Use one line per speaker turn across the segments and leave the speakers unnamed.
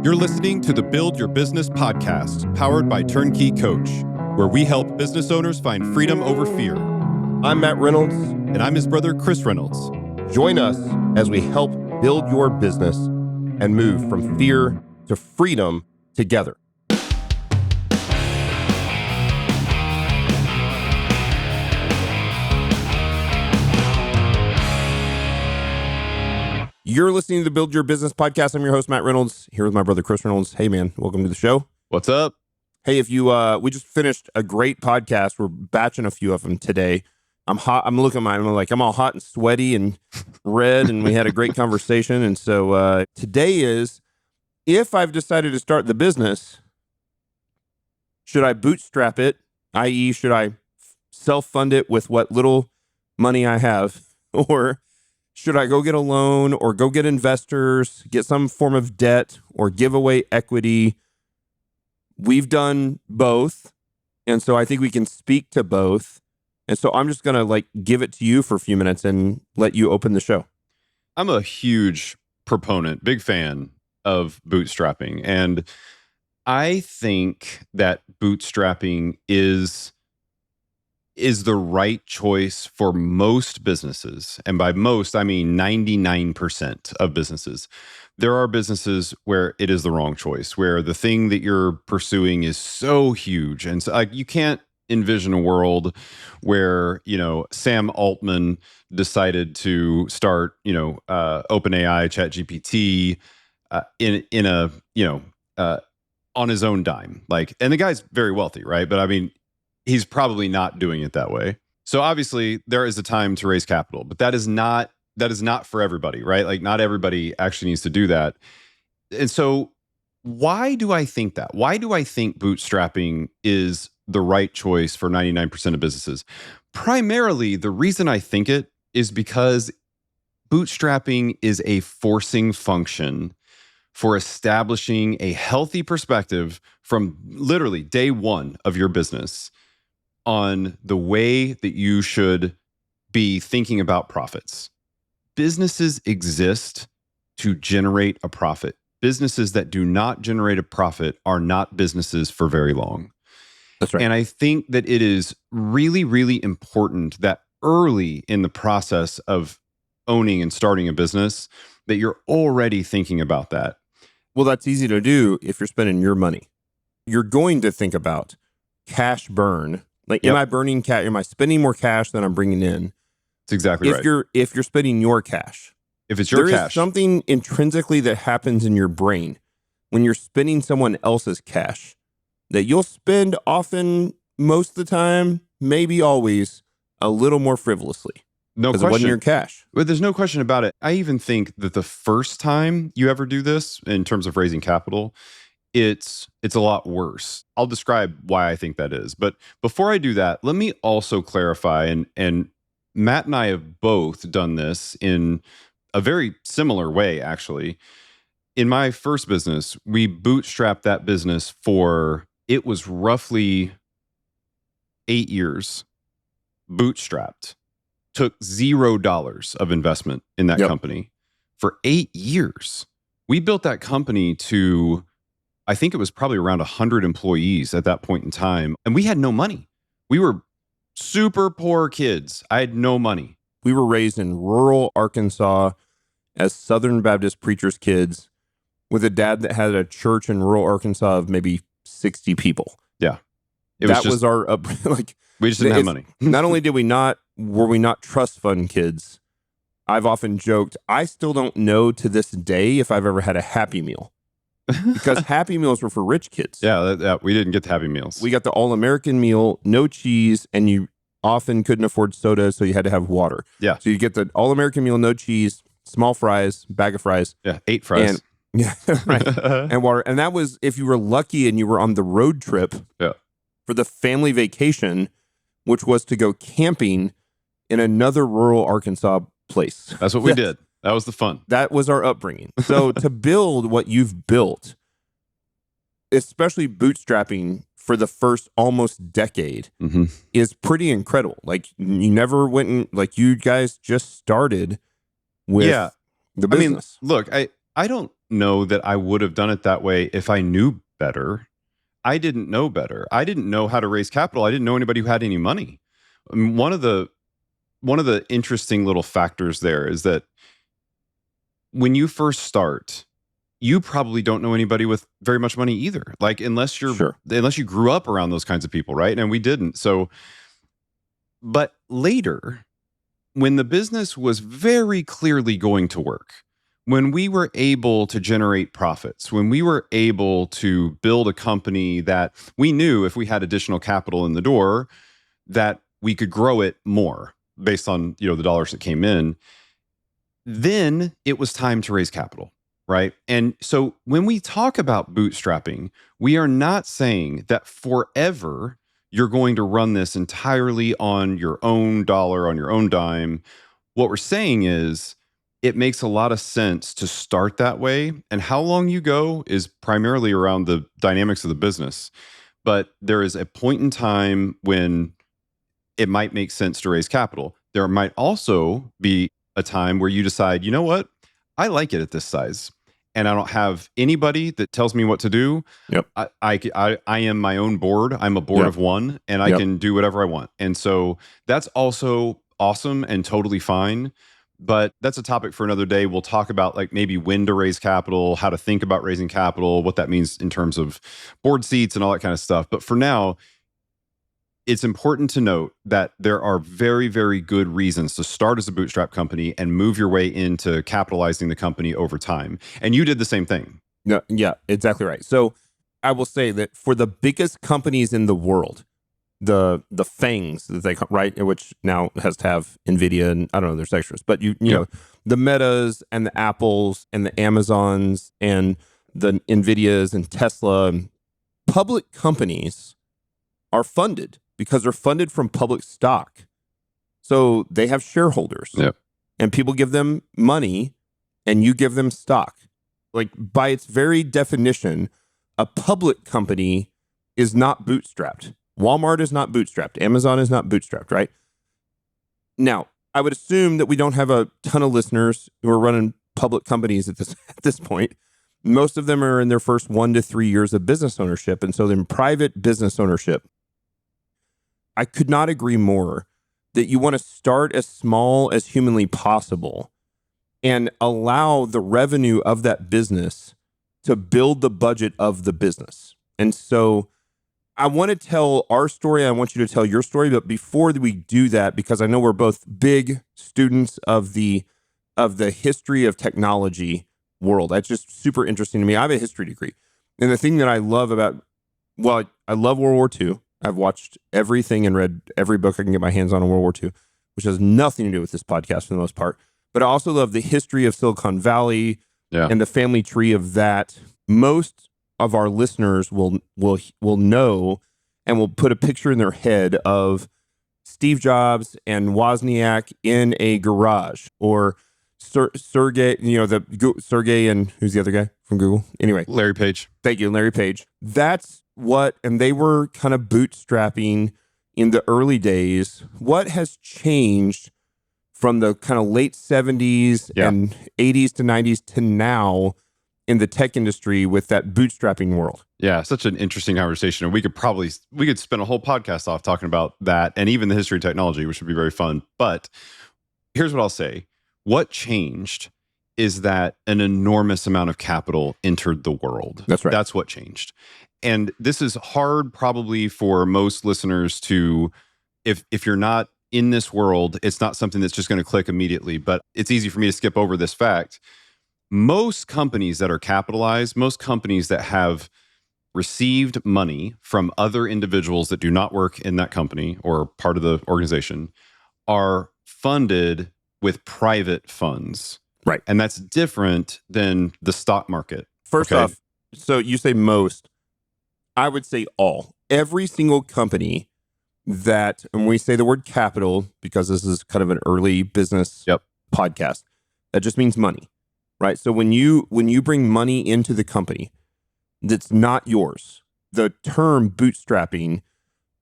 You're listening to the Build Your Business podcast, powered by Turnkey Coach, where we help business owners find freedom over fear.
I'm Matt Reynolds.
And I'm his brother, Chris Reynolds.
Join us as we help build your business and move from fear to freedom together. You're listening to the Build Your Business podcast. I'm your host, Matt Reynolds, here with my brother, Chris Reynolds. Hey, man, welcome to the show.
What's up?
Hey, if you, we just finished a great podcast. We're batching a few of them today. I'm hot. I'm looking at mine. I'm like, I'm all hot and sweaty and red, and we had a great conversation. And so today is, if I've decided to start the business, should I bootstrap it? I.e., should I self-fund it with what little money I have? Or should I go get a loan or go get investors, get some form of debt or give away equity? We've done both. And so I think we can speak to both. And so I'm just going to give it to you for a few minutes and let you open the show.
I'm a huge proponent, big fan of bootstrapping. And I think that bootstrapping is the right choice for most businesses. And by most, I mean 99% of businesses. There are businesses where it is the wrong choice, where the thing that you're pursuing is so huge. And so you can't envision a world where, Sam Altman decided to start, OpenAI, ChatGPT on his own dime. And the guy's very wealthy, right? But I mean, he's probably not doing it that way. So obviously there is a time to raise capital, but that is not for everybody, right? Not everybody actually needs to do that. And so why do I think that? Why do I think bootstrapping is the right choice for 99% of businesses? Primarily, the reason I think it is because bootstrapping is a forcing function for establishing a healthy perspective from literally day one of your business on the way that you should be thinking about profits. Businesses exist to generate a profit. Businesses that do not generate a profit are not businesses for very long.
That's right.
And I think that it is really, really important that early in the process of owning and starting a business, that you're already thinking about that.
Well, that's easy to do if you're spending your money. You're going to think about cash burn. Am I burning cash? Am I spending more cash than I'm bringing in?
That's exactly right.
If you're spending your cash.
If it's your cash.
There is something intrinsically that happens in your brain when you're spending someone else's cash that you'll spend often, most of the time, maybe always, a little more frivolously.
No question.
Because it wasn't your cash.
But there's no question about it. I even think that the first time you ever do this in terms of raising capital, it's a lot worse. I'll describe why I think that is. But before I do that, let me also clarify, and Matt and I have both done this in a very similar way, actually. In my first business, we bootstrapped that business it was roughly 8 years. Bootstrapped. Took $0 of investment in that company for 8 years. We built that company to, I think it was probably around 100 employees at that point in time. And we had no money. We were super poor kids. I had no money.
We were raised in rural Arkansas as Southern Baptist preachers' kids with a dad that had a church in rural Arkansas of maybe 60 people.
Yeah.
That was our
we just didn't have money.
Not only were we not trust fund kids, I've often joked, I still don't know to this day if I've ever had a Happy Meal. Because Happy Meals were for rich kids.
Yeah, we didn't get the Happy Meals.
We got the All-American meal, no cheese, and you often couldn't afford soda, so you had to have water.
Yeah.
So you get the All-American meal, no cheese, small fries, bag of fries.
Yeah, 8 fries.
Right. And water. And that was if you were lucky and you were on the road trip for the family vacation, which was to go camping in another rural Arkansas place.
That's what we did. That was the fun.
That was our upbringing. So to build what you've built, especially bootstrapping for the first almost decade, is pretty incredible. You never went you guys just started with the business.
Look, I don't know that I would have done it that way if I knew better. I didn't know better. I didn't know how to raise capital. I didn't know anybody who had any money. I mean, one of the interesting little factors there is that when you first start, you probably don't know anybody with very much money either. Like unless you grew up around those kinds of people, right? And we didn't. So, but later, when the business was very clearly going to work, when we were able to generate profits, when we were able to build a company that we knew if we had additional capital in the door, that we could grow it more based on, the dollars that came in, then it was time to raise capital, right? And so when we talk about bootstrapping, we are not saying that forever you're going to run this entirely on your own dollar, on your own dime. What we're saying is it makes a lot of sense to start that way. And how long you go is primarily around the dynamics of the business. But there is a point in time when it might make sense to raise capital. There might also be a time where you decide, you know what? I like it at this size. And I don't have anybody that tells me what to do.
Yep.
I am my own board. I'm a board
Yep.
of one, and I can do whatever I want. And so that's also awesome and totally fine. But that's a topic for another day. We'll talk about like maybe when to raise capital, how to think about raising capital, what that means in terms of board seats and all that kind of stuff. But for now, it's important to note that there are very, very good reasons to start as a bootstrap company and move your way into capitalizing the company over time. And you did the same thing.
No, yeah, exactly right. So I will say that for the biggest companies in the world, the FANGs that they right, which now has to have NVIDIA and I don't know, there's extras, but you know, the Metas and the Apples and the Amazons and the NVIDIAs and Tesla, and public companies are funded because they're funded from public stock. So they have shareholders and people give them money and you give them stock. Like by its very definition, a public company is not bootstrapped. Walmart is not bootstrapped. Amazon is not bootstrapped, right? Now, I would assume that we don't have a ton of listeners who are running public companies at this point. Most of them are in their first 1 to 3 years of business ownership. And so in private business ownership, I could not agree more that you want to start as small as humanly possible and allow the revenue of that business to build the budget of the business. And so I want to tell our story. I want you to tell your story. But before we do that, because I know we're both big students of the history of technology world, that's just super interesting to me. I have a history degree. And the thing that I love I love World War II. I've watched everything and read every book I can get my hands on World War II, which has nothing to do with this podcast for the most part. But I also love the history of Silicon Valley and the family tree of that. Most of our listeners will know and will put a picture in their head of Steve Jobs and Wozniak in a garage, or Sergey, Sergey and who's the other guy from Google? Anyway,
Larry Page.
Thank you, Larry Page. That's and they were kind of bootstrapping in the early days. What has changed from the kind of late 70s and 80s to 90s to now in the tech industry with that bootstrapping world?
Yeah, such an interesting conversation. And we could spend a whole podcast off talking about that and even the history of technology, which would be very fun. But here's what I'll say. What changed is that an enormous amount of capital entered the world.
That's right.
That's what changed. And this is hard probably for most listeners to, if you're not in this world, it's not something that's just going to click immediately, but it's easy for me to skip over this fact. Most companies that are capitalized, most companies that have received money from other individuals that do not work in that company or part of the organization are funded with private funds.
Right.
And that's different than the stock market.
First off, so you say most, I would say all. Every single company that, and we say the word capital because this is kind of an early business podcast, that just means money, right? So when you bring money into the company that's not yours, the term bootstrapping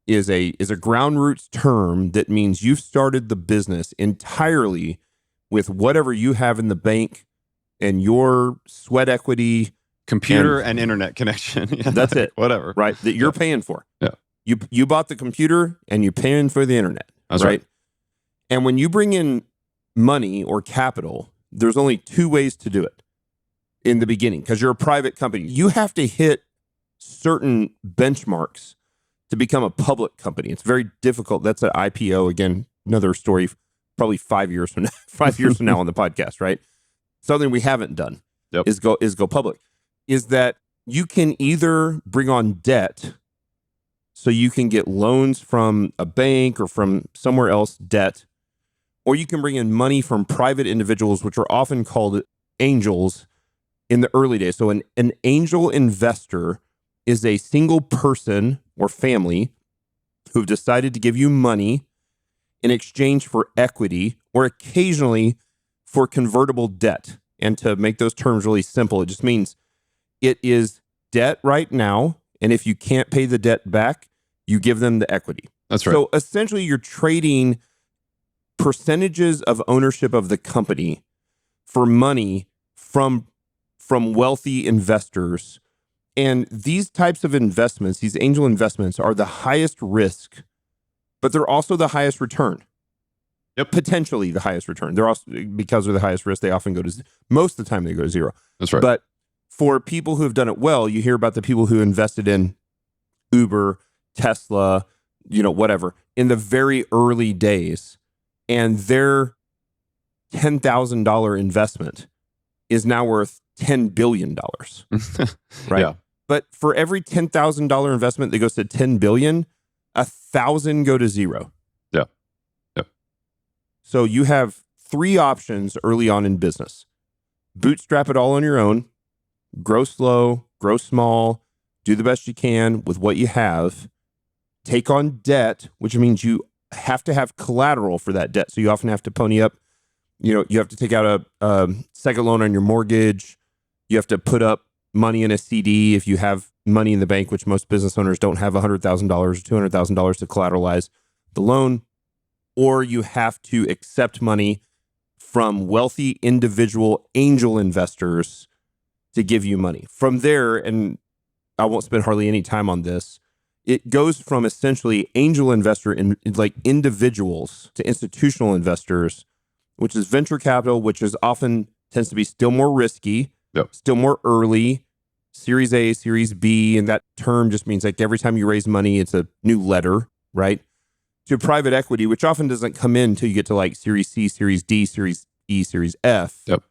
is a ground roots term that means you've started the business entirely with whatever you have in the bank and your sweat equity,
computer and internet connection. Yeah,
that's it.
Whatever.
Right? That you're paying for.
Yeah.
You bought the computer and you're paying for the internet.
That's right.
And when you bring in money or capital, there's only two ways to do it in the beginning, because you're a private company. You have to hit certain benchmarks to become a public company. It's very difficult. That's an IPO. Again, another story, probably 5 years from now, 5 years from now on the podcast, right? Something we haven't done is go public. Is that you can either bring on debt, so you can get loans from a bank or from somewhere else, debt, or you can bring in money from private individuals, which are often called angels in the early days. So an angel investor is a single person or family who've decided to give you money in exchange for equity, or occasionally for convertible debt. And to make those terms really simple, it just means it is debt right now, and if you can't pay the debt back, you give them the equity.
That's right.
So essentially, you're trading percentages of ownership of the company for money from wealthy investors. And these types of investments, these angel investments, are the highest risk, but they're also the highest return.
Yep.
Potentially the highest return. They're also, because they're the highest risk, they often go to, most of the time they go to zero.
That's right.
But for people who have done it well, you hear about the people who invested in Uber, Tesla, whatever, in the very early days, and their $10,000 investment is now worth $10 billion. Right?
Yeah.
But for every $10,000 investment that goes to 10 billion, 1,000 go to zero.
Yeah. Yeah.
So you have three options early on in business. Bootstrap it all on your own, grow slow, grow small, do the best you can with what you have, take on debt, which means you have to have collateral for that debt. So you often have to pony up, you have to take out a second loan on your mortgage. You have to put up money in a CD if you have money in the bank, which most business owners don't have $100,000 or $200,000 to collateralize the loan. Or you have to accept money from wealthy individual angel investors to give you money. From there, and I won't spend hardly any time on this, it goes from essentially angel investor in like individuals to institutional investors, which is venture capital, which is often tends to be still more risky, still more early, Series A, Series B, and that term just means like every time you raise money, it's a new letter, right? To private equity, which often doesn't come in until you get to like Series C, Series D, Series E, Series F.
Yep.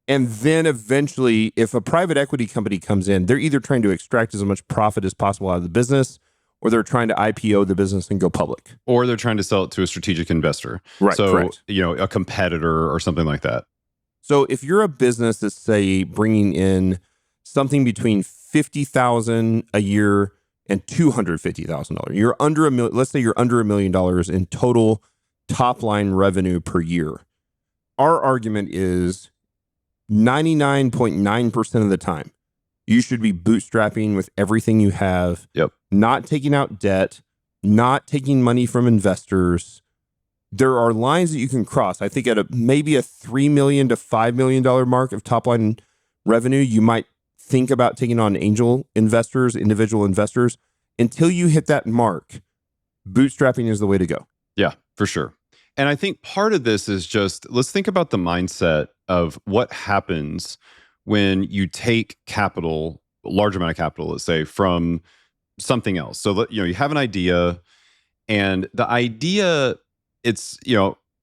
And then eventually, if a private equity company comes in, they're either trying to extract as much profit as possible out of the business, or they're trying to IPO the business and go public.
Or they're trying to sell it to a strategic investor.
Right,
so,
correct.
A competitor or something like that.
So if you're a business that's, say, bringing in something between $50,000 a year and $250,000, you're under $1 million. Let's say you're under $1 million in total top line revenue per year. Our argument is 99.9% of the time, you should be bootstrapping with everything you have.
Yep.
Not taking out debt, not taking money from investors. There are lines that you can cross. I think at maybe a $3 million to $5 million mark of top line revenue, you might think about taking on angel investors, individual investors. Until you hit that mark, bootstrapping is the way to go.
Yeah, for sure. And I think part of this is just, let's think about the mindset of what happens when you take capital, a large amount of capital, let's say, from something else. So, you have an idea, and the idea, it's,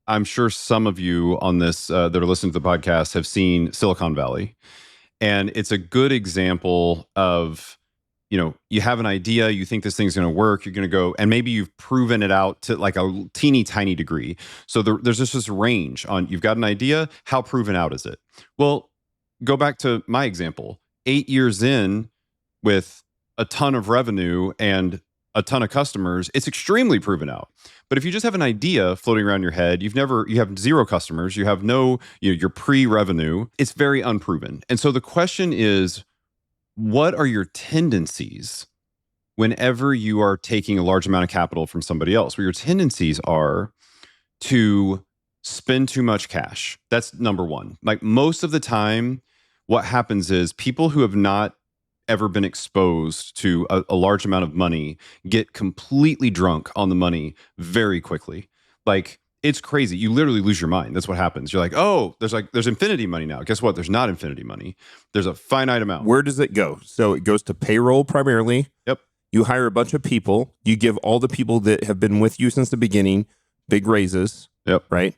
I'm sure some of you on this that are listening to the podcast have seen Silicon Valley. And it's a good example of, you have an idea, you think this thing's going to work, you're going to go, and maybe you've proven it out to like a teeny tiny degree. So there's just this range on, you've got an idea, how proven out is it? Well, go back to my example, 8 years in with a ton of revenue and a ton of customers, it's extremely proven out. But if you just have an idea floating around your head, you have zero customers, you have no, your pre-revenue, it's very unproven. And so the question is, what are your tendencies whenever you are taking a large amount of capital from somebody else? Well, your tendencies are to spend too much cash. That's number one. Like most of the time, what happens is people who have not ever been exposed to a large amount of money get completely drunk on the money very quickly. Like it's crazy. You literally lose your mind. That's what happens. You're like, oh, there's infinity money now. Guess what? There's not infinity money. There's a finite amount.
Where does it go? So it goes to payroll primarily.
Yep.
You hire a bunch of people. You give all the people that have been with you since the beginning big raises.
Yep.
Right.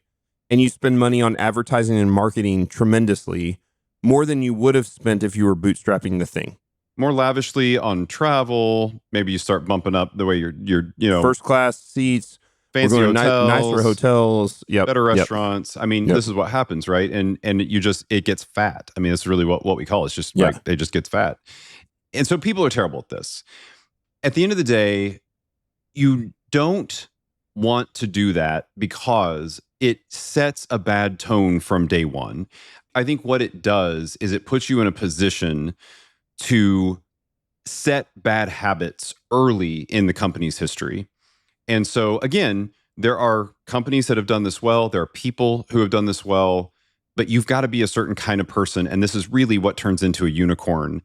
And you spend money on advertising and marketing tremendously, more than you would have spent if you were bootstrapping the thing.
More lavishly on travel. Maybe you start bumping up the way you're
first class seats,
fancy hotels,
nicer hotels,
better restaurants. I mean, this is what happens, right? And it gets fat. I mean, that's really what we call it. It's just like it just gets fat. And so people are terrible at this. At the end of the day, you don't want to do that because it sets a bad tone from day one. I think what it does is it puts you in a position to set bad habits early in the company's history. And so again, there are companies that have done this well. There are people who have done this well, but you've got to be a certain kind of person. And this is really what turns into a unicorn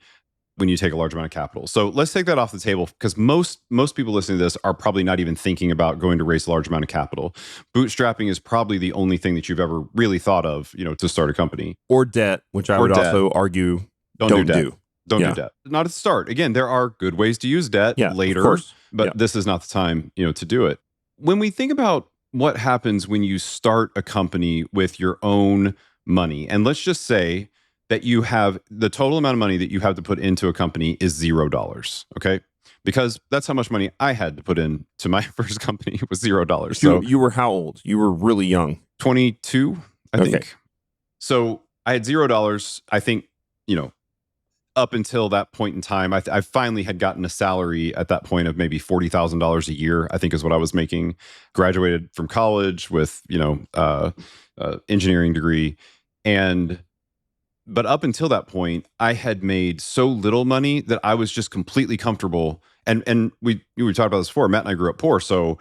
when you take a large amount of capital. So let's take that off the table because most people listening to this are probably not even thinking about going to raise a large amount of capital. Bootstrapping is probably the only thing that you've ever really thought of, to start a company.
Or debt, which I would also argue don't do.
Don't do debt. Not at the start. Again, there are good ways to use debt later,
of course.
But this is not the time, to do it. When we think about what happens when you start a company with your own money, and let's just say that you have the total amount of money that you have to put into a company is $0, okay? Because that's how much money I had to put in to my first company was $0.
So you were how old? You were really young.
22, I think. So I had $0. I think, up until that point in time, I finally had gotten a salary at that point of maybe $40,000 a year, I think is what I was making. Graduated from college with, engineering degree. But up until that point, I had made so little money that I was just completely comfortable. And we talked about this before. Matt and I grew up poor, so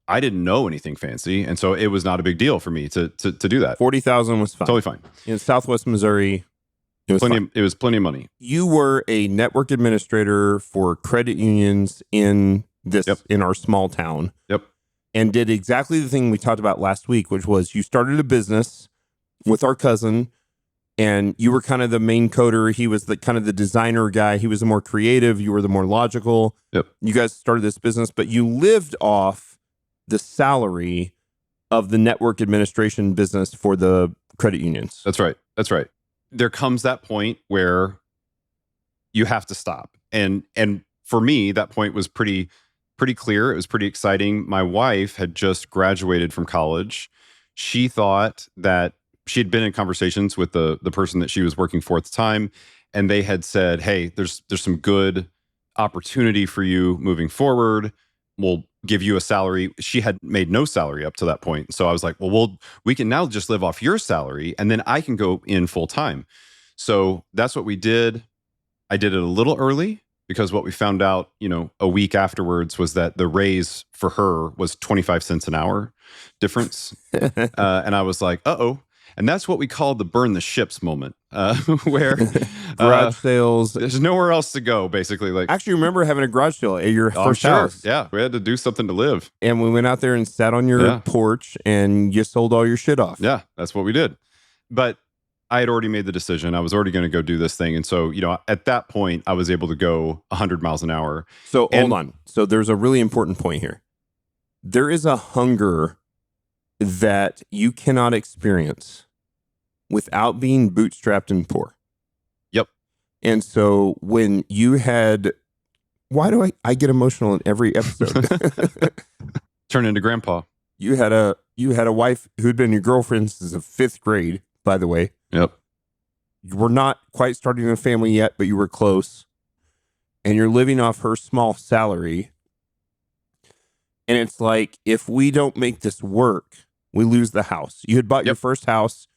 I didn't know anything fancy. And so it was not a big deal for me to do that.
40,000 was fine.
Totally fine.
In Southwest Missouri, it was
plenty of money.
You were a network administrator for credit unions in our small town.
Yep.
And did exactly the thing we talked about last week, which was you started a business with our cousin, and you were kind of the main coder. He was the kind of the designer guy. He was the more creative. You were the more logical.
Yep.
You guys started this business, but you lived off the salary of the network administration business for the credit unions.
That's right. There comes that point where you have to stop. And for me, that point was pretty clear. It was pretty exciting. My wife had just graduated from college. She thought that she had been in conversations with the person that she was working for at the time, and they had said, "Hey, there's some good opportunity for you moving forward. We'll give you a salary." She had made no salary up to that point. So I was like, well, we can now just live off your salary and then I can go in full time. So that's what we did. I did it a little early because what we found out, a week afterwards was that the raise for her was 25 cents an hour difference. And I was like, uh-oh. And that's what we call the burn the ships moment, where
garage sales.
There's nowhere else to go, basically. Like,
I actually remember having a garage sale at your first house.
Yeah, we had to do something to live.
And we went out there and sat on your porch and you sold all your shit off.
Yeah, that's what we did. But I had already made the decision. I was already going to go do this thing. And so, at that point, I was able to go 100 miles an hour.
So hold on. So there's a really important point here. There is a hunger that you cannot experience without being bootstrapped and poor.
Yep.
And so when you had, why do I get emotional in every episode?
Turn into grandpa.
You had a wife who'd been your girlfriend since the 5th grade, by the way.
Yep.
You were not quite starting a family yet, but you were close. And you're living off her small salary. And it's like, if we don't make this work, we lose the house. You had bought your first house.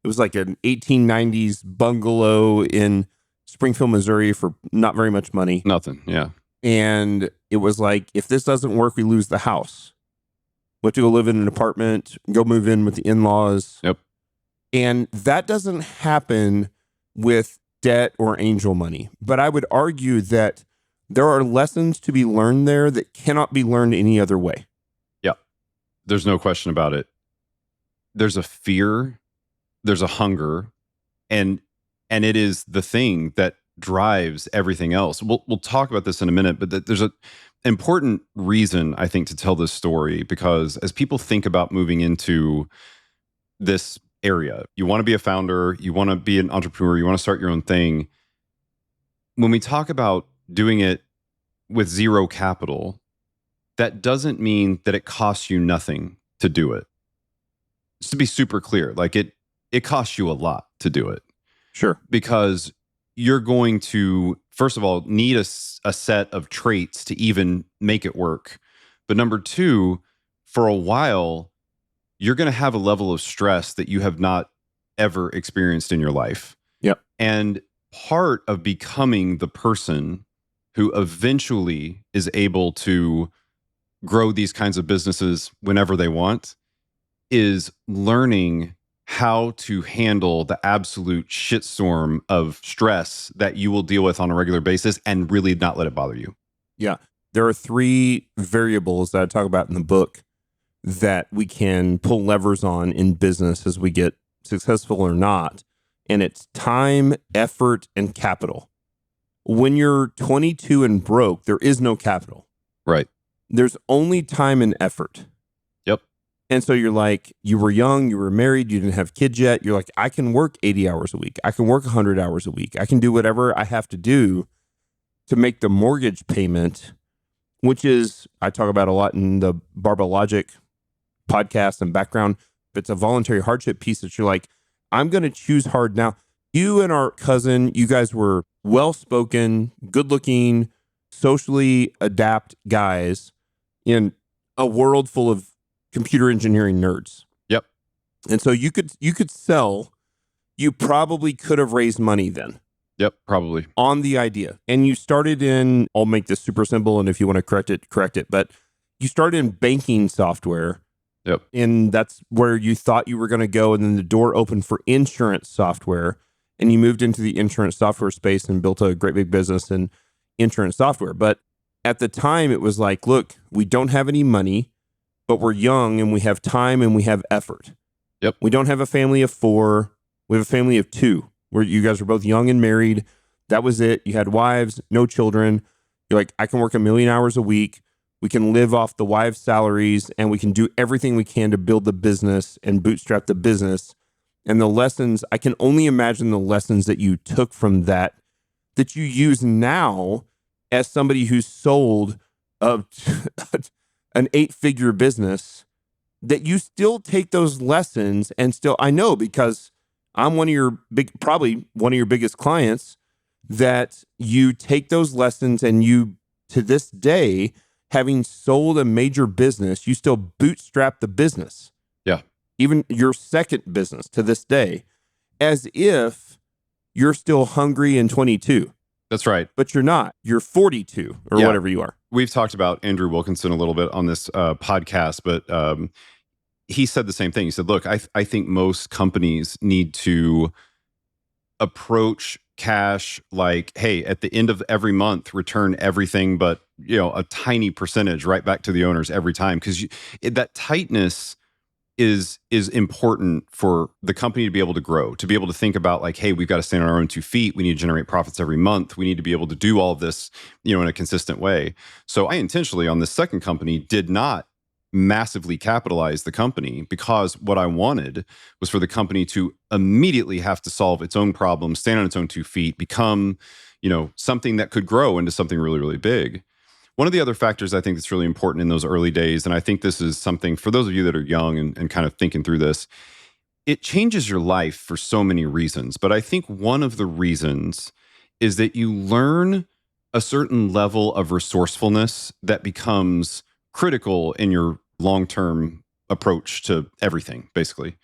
It was like an 1890s bungalow in Springfield, Missouri for not very much money.
Nothing, yeah.
And it was like, if this doesn't work, we lose the house. We have to go live in an apartment, go move in with the in-laws.
Yep.
And that doesn't happen with debt or angel money. But I would argue that there are lessons to be learned there that cannot be learned any other way.
Yeah. There's no question about it. There's a fear, there's a hunger, and it is the thing that drives everything else. We'll talk about this in a minute, but there's a important reason, I think, to tell this story, because as people think about moving into this area, you want to be a founder, you want to be an entrepreneur, you want to start your own thing. When we talk about doing it with zero capital, that doesn't mean that it costs you nothing to do it. Just to be super clear, like it costs you a lot to do it.
Sure.
Because you're going to, first of all, need a set of traits to even make it work. But number two, for a while, you're going to have a level of stress that you have not ever experienced in your life.
Yep.
And part of becoming the person who eventually is able to grow these kinds of businesses whenever they want is learning how to handle the absolute shitstorm of stress that you will deal with on a regular basis and really not let it bother you.
Yeah. There are 3 variables that I talk about in the book that we can pull levers on in business as we get successful or not. And it's time, effort, and capital. When you're 22 and broke, there is no capital.
Right.
There's only time and effort.
Yep.
And so you're like, you were young, you were married, you didn't have kids yet. You're like, I can work 80 hours a week. I can work 100 hours a week. I can do whatever I have to do to make the mortgage payment, which is, I talk about a lot in the Barbell Logic podcast and background. It's a voluntary hardship piece that you're like, I'm going to choose hard now. You and our cousin, you guys were well-spoken, good-looking, socially adept guys in a world full of computer engineering nerds.
Yep.
And so you could sell, you probably could have raised money then.
Yep, probably.
On the idea. And you started in, I'll make this super simple, and if you want to correct it. But you started in banking software.
Yep.
And that's where you thought you were going to go. And then the door opened for insurance software. And you moved into the insurance software space and built a great big business in insurance software. But at the time, it was like, look, we don't have any money, but we're young and we have time and we have effort.
Yep.
We don't have a family of 4. We have a family of 2, where you guys were both young and married. That was it. You had wives, no children. You're like, I can work 1 million hours a week. We can live off the wives' salaries, and we can do everything we can to build the business and bootstrap the business. And the lessons, I can only imagine the lessons that you took from that you use now as somebody who's sold an 8-figure business, that you still take those lessons and still, I know because I'm probably one of your biggest clients, that you take those lessons and you, to this day, having sold a major business, you still bootstrap the business.
Yeah.
Even your second business to this day, as if you're still hungry and 22.
That's right.
But you're not. You're 42 or whatever you are.
We've talked about Andrew Wilkinson a little bit on this podcast, but he said the same thing. He said, look, I think most companies need to approach cash like, hey, at the end of every month, return everything but a tiny percentage right back to the owners every time, because that tightness is important for the company to be able to grow, to be able to think about like, hey, we've got to stand on our own 2 feet. We need to generate profits every month. We need to be able to do all of this, in a consistent way. So I intentionally on this second company did not massively capitalize the company, because what I wanted was for the company to immediately have to solve its own problems, stand on its own 2 feet, become, something that could grow into something really, really big. One of the other factors I think that's really important in those early days, and I think this is something for those of you that are young and kind of thinking through this, it changes your life for so many reasons. But I think one of the reasons is that you learn a certain level of resourcefulness that becomes critical in your long-term approach to everything, basically.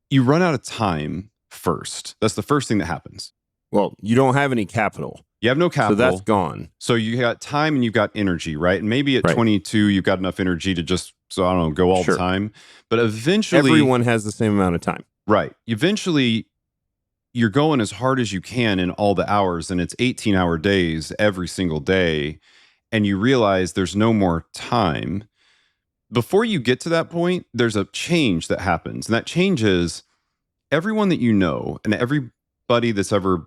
You run out of time first. That's the first thing that happens.
Well, you don't have any capital.
You have no
So
capital.
that's gone.
So you got time and you've got energy, right? And maybe at
Right.
22, you've got enough energy to just, so I don't know, go all
Sure.
the time. But eventually,
Everyone has the same amount of time.
right. Eventually, you're going as hard as you can in all the hours, and it's 18-hour days every single day. And you realize there's no more time. Before you get to that point, there's a change that happens. And that change is everyone that you know and everybody that's ever,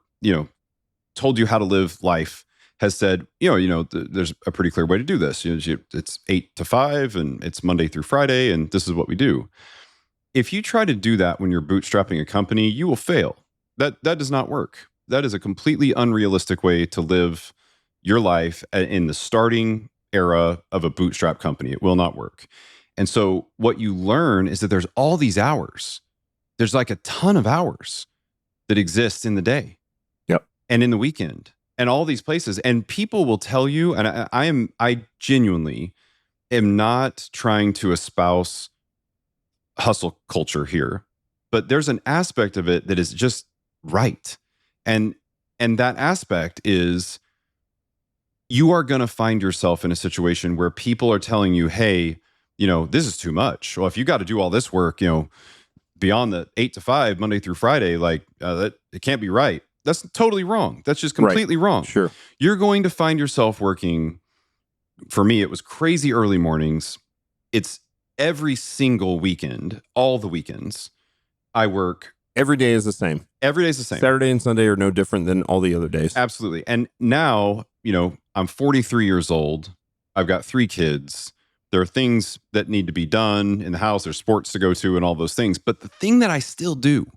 told you how to live life has said, there's a pretty clear way to do this. It's 8 to 5 and it's Monday through Friday, and this is what we do. If you try to do that when you're bootstrapping a company, you will fail. That does not work. That is a completely unrealistic way to live your life in the starting era of a bootstrap company. It will not work. And so what you learn is that there's all these hours. There's like a ton of hours that exist in the day.
Yep.
And in the weekend and all these places. And people will tell you, and I genuinely am not trying to espouse hustle culture here, but there's an aspect of it that is just right. And that aspect is you are going to find yourself in a situation where people are telling you, hey, this is too much. Well, if you got to do all this work, beyond the 8 to 5, Monday through Friday, that it can't be right. That's totally wrong. That's just completely wrong.
Sure.
You're going to find yourself working. For me, it was crazy early mornings. It's every single weekend, all the weekends, I work.
Every day is the same.
Every day is the same.
Saturday and Sunday are no different than all the other days.
Absolutely. And now, I'm 43 years old. I've got 3 kids. There are things that need to be done in the house. There's sports to go to and all those things. But the thing that I still do,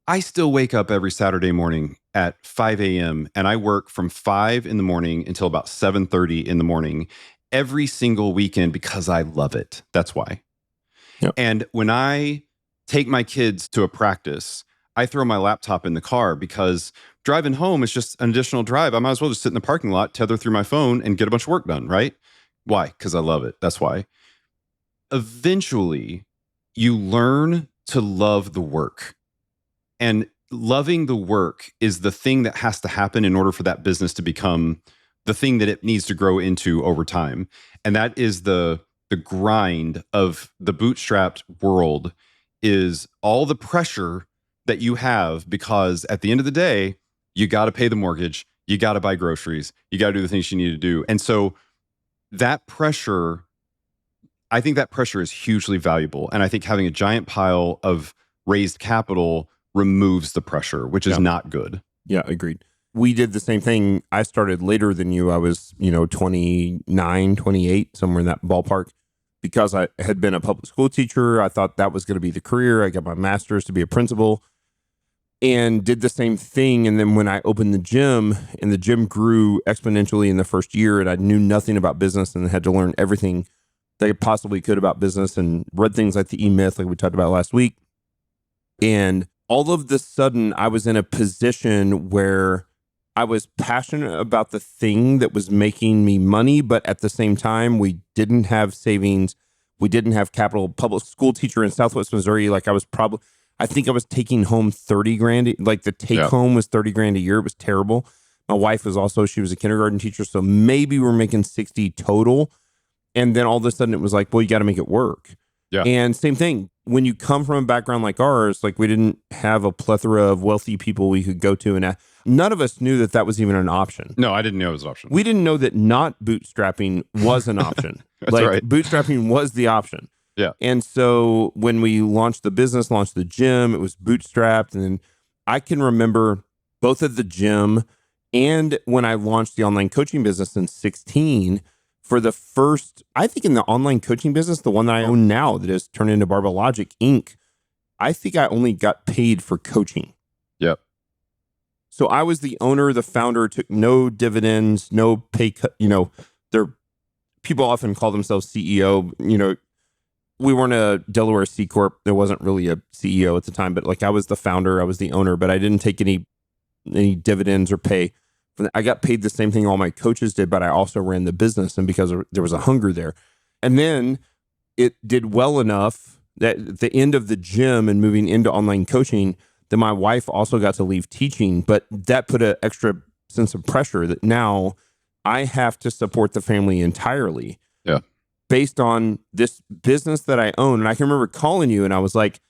I still wake up every Saturday morning at 5 a.m. and I work from 5 in the morning until about 7:30 in the morning every single weekend because I love it. That's why.
Yep.
And when I take my kids to a practice, I throw my laptop in the car because driving home is just an additional drive. I might as well just sit in the parking lot, tether through my phone, and get a bunch of work done, right? Why? Because I love it. That's why. Eventually, you learn to love the work. And loving the work is the thing that has to happen in order for that business to become the thing that it needs to grow into over time. And that is the grind of the bootstrapped world, is all the pressure that you have, because at the end of the day, you got to pay the mortgage, you got to buy groceries, you got to do the things you need to do. And so that pressure, I think that pressure is hugely valuable. And I think having a giant pile of raised capital removes the pressure, which is not good.
Yeah, agreed. We did the same thing. I started later than you. I was, 29, 28, somewhere in that ballpark. Because I had been a public school teacher, I thought that was going to be the career. I got my master's to be a principal and did the same thing. And then when I opened the gym, and the gym grew exponentially in the first year, and I knew nothing about business and had to learn everything that I possibly could about business, and read things like the E-Myth, like we talked about last week. And all of the sudden, I was in a position where I was passionate about the thing that was making me money, but at the same time, we didn't have savings. We didn't have capital. Public school teacher in Southwest Missouri, I think I was taking home 30 grand. Like the take home was 30 grand a year. It was terrible. My wife was she was a kindergarten teacher. So maybe we're making 60 total. And then all of a sudden it was like, well, you got to make it work.
Yeah.
And same thing, when you come from a background like ours, like we didn't have a plethora of wealthy people we could go to. And none of us knew that was even an option.
No, I didn't know it was an option.
We didn't know that not bootstrapping was an option.
That's
like
right.
Bootstrapping was the option.
Yeah.
And so when we launched the business, launched the gym, it was bootstrapped. And then I can remember both at the gym and when I launched the online coaching business in 2016, for the first, I think in the online coaching business, the one that I own now that has turned into Barbell Logic Inc., I think I only got paid for coaching.
Yep.
So I was the owner, the founder, took no dividends, no pay cut. People often call themselves CEO. We weren't a Delaware C Corp. There wasn't really a CEO at the time, but like I was the founder, I was the owner, but I didn't take any dividends or pay. I got paid the same thing all my coaches did, but I also ran the business, and because there was a hunger there. And then it did well enough that at the end of the gym and moving into online coaching, then my wife also got to leave teaching, but that put an extra sense of pressure that now I have to support the family entirely.
Yeah.
Based on this business that I own. And I can remember calling you and I was like,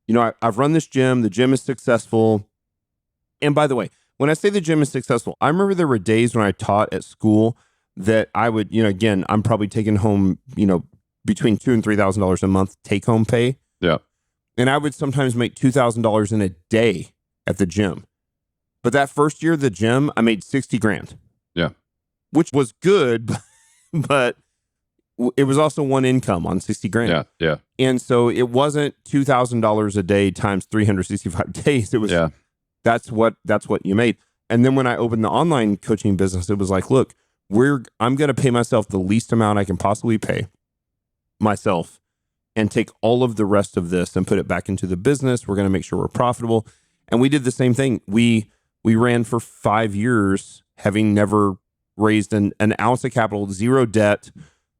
I've run this gym. The gym is successful. And by the way, when I say the gym is successful, I remember there were days when I taught at school that I would, again, I'm probably taking home, between $2,000 and $3,000 a month take home pay.
Yeah.
And I would sometimes make $2,000 in a day at the gym. But that first year of the gym, I made 60 grand.
Yeah.
Which was good, but it was also one income on 60 grand.
Yeah. Yeah.
And so it wasn't $2,000 a day times 365 days. It was, that's what you made. And then when I opened the online coaching business, it was like, look, I'm going to pay myself the least amount I can possibly pay myself and take all of the rest of this and put it back into the business. We're going to make sure we're profitable. And we did the same thing. We ran for 5 years, having never raised an ounce of capital, zero debt.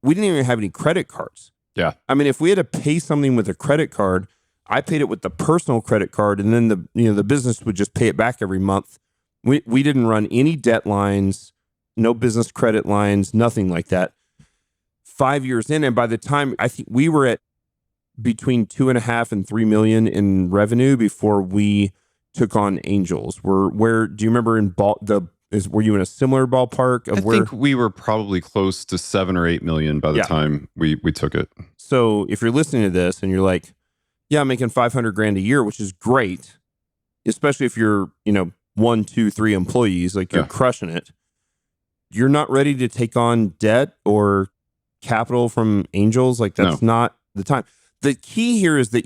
We didn't even have any credit cards.
Yeah.
I mean, if we had to pay something with a credit card, I paid it with the personal credit card, and then the business would just pay it back every month. We didn't run any debt lines, no business credit lines, nothing like that. 5 years in, and by the time I think we were at between 2.5 and 3 million in revenue before we took on angels. Where do you remember were you in a similar ballpark of
I think we were probably close to 7 or 8 million by the time we took it.
So if you're listening to this and you're like, yeah, I'm making 500 grand a year, which is great, especially if you're, 1, 2, 3 employees, like you're crushing it. You're not ready to take on debt or capital from angels. Like that's not the time. The key here is that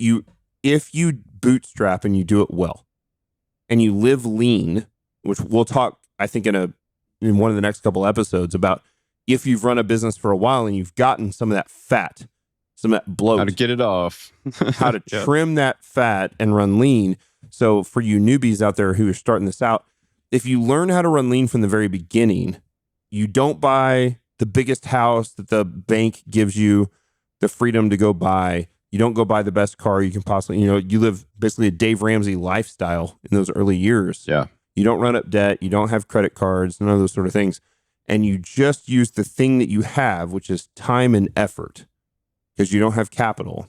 if you bootstrap and you do it well and you live lean, which we'll talk, I think in one of the next couple episodes about if you've run a business for a while and you've gotten some of that fat, some of that bloat.
How to get it off.
How to trim that fat and run lean. So for you newbies out there who are starting this out, if you learn how to run lean from the very beginning, you don't buy the biggest house that the bank gives you the freedom to go buy. You don't go buy the best car you can possibly, you live basically a Dave Ramsey lifestyle in those early years.
Yeah.
You don't run up debt. You don't have credit cards, none of those sort of things. And you just use the thing that you have, which is time and effort, because you don't have capital.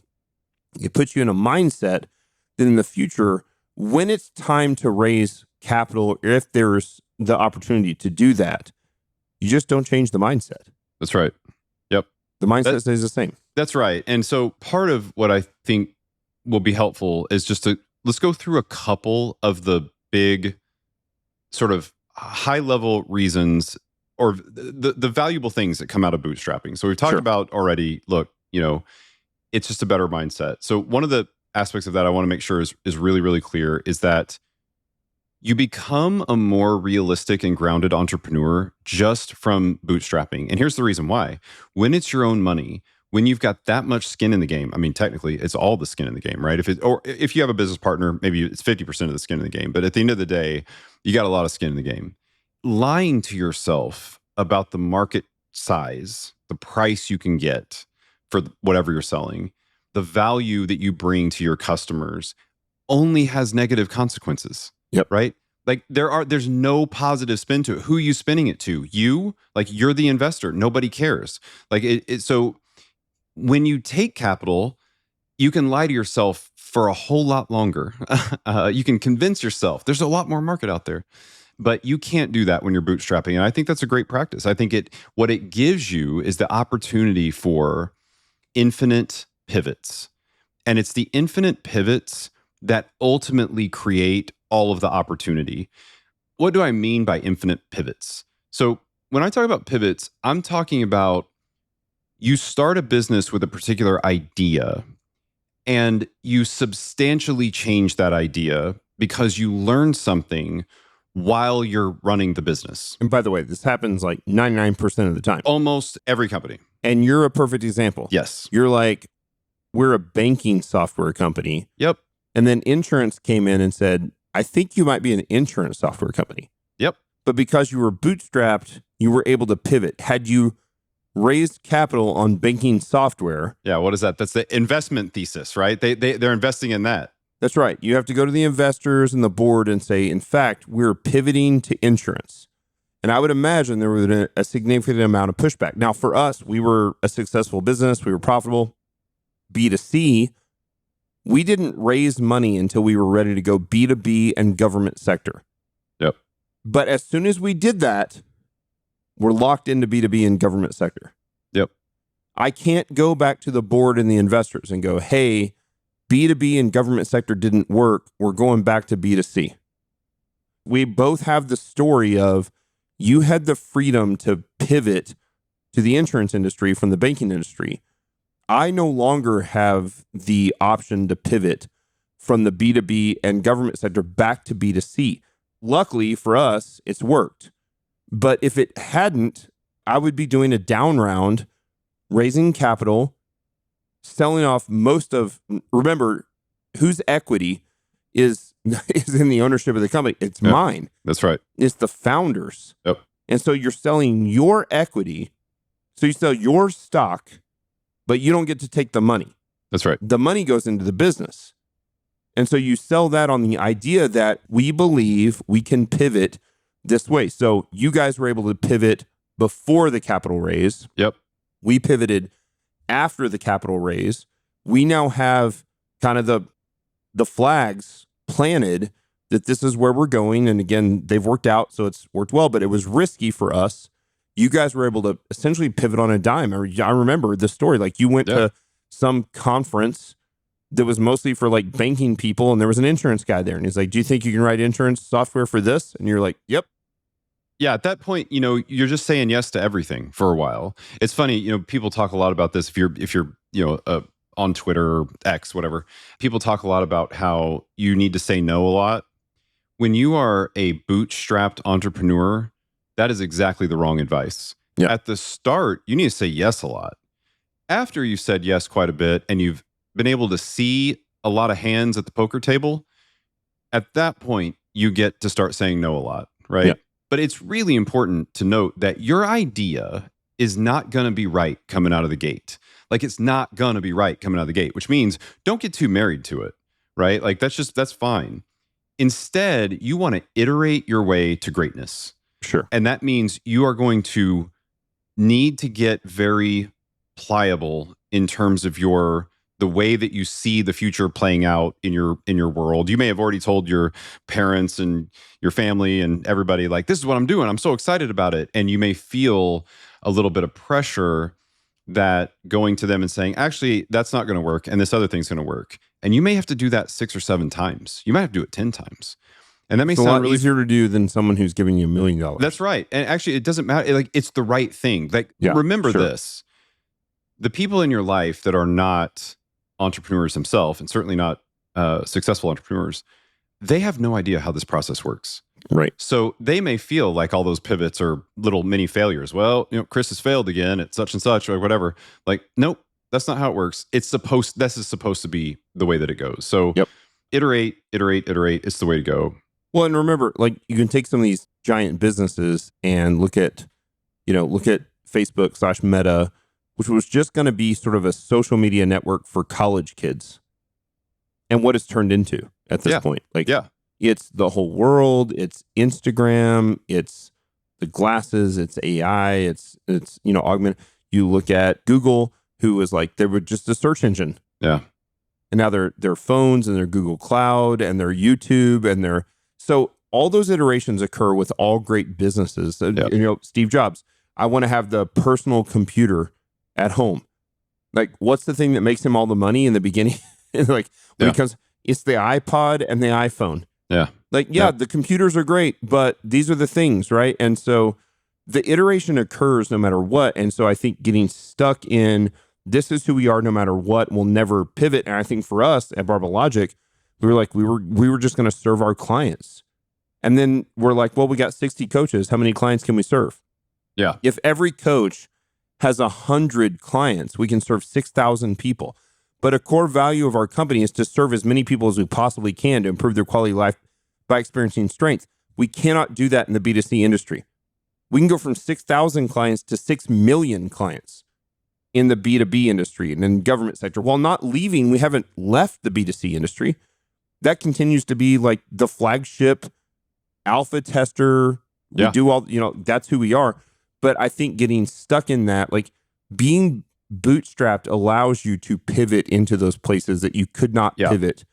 It puts you in a mindset that in the future, when it's time to raise capital, if there's the opportunity to do that, you just don't change the mindset.
That's right. Yep.
The mindset stays the same.
That's right. And so part of what I think will be helpful is just let's go through a couple of the big sort of high level reasons or the valuable things that come out of bootstrapping. So we've talked about already, look, it's just a better mindset. So one of the aspects of that I want to make sure is really, really clear is that you become a more realistic and grounded entrepreneur just from bootstrapping. And here's the reason why. When it's your own money, when you've got that much skin in the game, I mean, technically it's all the skin in the game, right? If you have a business partner, maybe it's 50% of the skin in the game. But at the end of the day, you got a lot of skin in the game. Lying to yourself about the market size, the price you can get for whatever you're selling, the value that you bring to your customers only has negative consequences.
Yep.
Right? Like there's no positive spin to it. Who are you spinning it to? You? Like you're the investor. Nobody cares. Like so when you take capital, you can lie to yourself for a whole lot longer. You can convince yourself there's a lot more market out there, but you can't do that when you're bootstrapping. And I think that's a great practice. I think what it gives you is the opportunity for infinite pivots. And it's the infinite pivots that ultimately create all of the opportunity. What do I mean by infinite pivots? So when I talk about pivots, I'm talking about you start a business with a particular idea and you substantially change that idea because you learn something while you're running the business.
And by the way, this happens like 99% of the time.
Almost every company.
And you're a perfect example.
Yes.
You're like, we're a banking software company.
Yep.
And then insurance came in and said, I think you might be an insurance software company.
Yep.
But because you were bootstrapped, you were able to pivot. Had you raised capital on banking software.
Yeah, what is that? That's the investment thesis, right? They're investing in that.
That's right. You have to go to the investors and the board and say, in fact, we're pivoting to insurance. And I would imagine there would be a significant amount of pushback. Now, for us, we were a successful business. We were profitable. B2C, we didn't raise money until we were ready to go B2B and government sector.
Yep.
But as soon as we did that, we're locked into B2B and government sector.
Yep.
I can't go back to the board and the investors and go, hey, B2B and government sector didn't work. We're going back to B2C. We both have the story of you had the freedom to pivot to the insurance industry from the banking industry. I no longer have the option to pivot from the B2B and government sector back to B2C. Luckily for us, it's worked. But if it hadn't, I would be doing a down round, raising capital, selling off most of, remember, whose equity is in the ownership of the company? It's mine.
That's right.
It's the founders.
Yep.
And so you're selling your equity. So you sell your stock, but you don't get to take the money.
That's right.
The money goes into the business. And so you sell that on the idea that we believe we can pivot this way. So you guys were able to pivot before the capital raise.
Yep.
We pivoted after the capital raise. We now have kind of the flags planted that this is where we're going. And again, they've worked out, so it's worked well, but it was risky for us. You guys were able to essentially pivot on a dime. I remember the story. Like you went to some conference that was mostly for like banking people, and there was an insurance guy there. And he's like, do you think you can write insurance software for this? And you're like, yep.
Yeah, at that point, you're just saying yes to everything for a while. It's funny, people talk a lot about this. If you're on Twitter or X, whatever, people talk a lot about how you need to say no a lot. When you are a bootstrapped entrepreneur, that is exactly the wrong advice. Yeah. At the start, you need to say yes a lot. After you've said yes quite a bit and you've been able to see a lot of hands at the poker table, at that point, you get to start saying no a lot, right? Yeah. But it's really important to note that your idea is not going to be right coming out of the gate. Like it's not going to be right coming out of the gate, which means don't get too married to it, right? Like that's fine. Instead, you want to iterate your way to greatness.
Sure.
And that means you are going to need to get very pliable in terms of the way that you see the future playing out in your world. You may have already told your parents and your family and everybody, like, this is what I'm doing. I'm so excited about it. And you may feel a little bit of pressure that going to them and saying, actually, that's not going to work. And this other thing's going to work. And you may have to do that 6 or 7 times. You might have to do it 10 times. And that may sound
a lot
really
easier to do than someone who's giving you $1 million.
That's right. And actually, it doesn't matter. Like, it's the right thing. Like, remember this. The people in your life that are not entrepreneurs themselves, and certainly not successful entrepreneurs, they have no idea how this process works.
Right.
So they may feel like all those pivots are little mini failures. Well, Chris has failed again at such and such or whatever. Like, nope, that's not how it works. This is supposed to be the way that it goes. So iterate. It's the way to go.
Well, and remember, like, you can take some of these giant businesses and look at Facebook / Meta, which was just going to be sort of a social media network for college kids, and what it's turned into at this point. Like, it's the whole world. It's Instagram. It's the glasses. It's AI. It's augment. You look at Google, who was like, they were just a search engine.
Yeah.
And now they're phones and their Google Cloud and their YouTube and their, so all those iterations occur with all great businesses. Steve Jobs, I want to have the personal computer at home. Like, what's the thing that makes him all the money in the beginning? Because it's the iPod and the iPhone.
Yeah.
The computers are great, but these are the things, right? And so the iteration occurs no matter what. And so I think getting stuck in this is who we are no matter what, we'll never pivot. And I think for us at Barbell Logic, we were like, we were just going to serve our clients. And then we're like, well, we got 60 coaches. How many clients can we serve?
Yeah.
If every coach has 100 clients, we can serve 6,000 people. But a core value of our company is to serve as many people as we possibly can to improve their quality of life by experiencing strength. We cannot do that in the B2C industry. We can go from 6,000 clients to 6 million clients in the B2B industry and in government sector. While not leaving, we haven't left the B2C industry. that continues to be like the flagship alpha tester. We do all, that's who we are. But I think getting stuck in that, like being bootstrapped allows you to pivot into those places that you could not pivot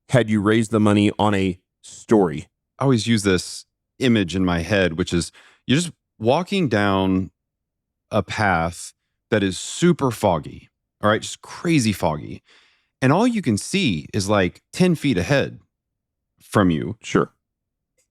had you raised the money on a story.
I always use this image in my head, which is you're just walking down a path that is super foggy, all right, just crazy foggy. And all you can see is like 10 feet ahead from you.
Sure.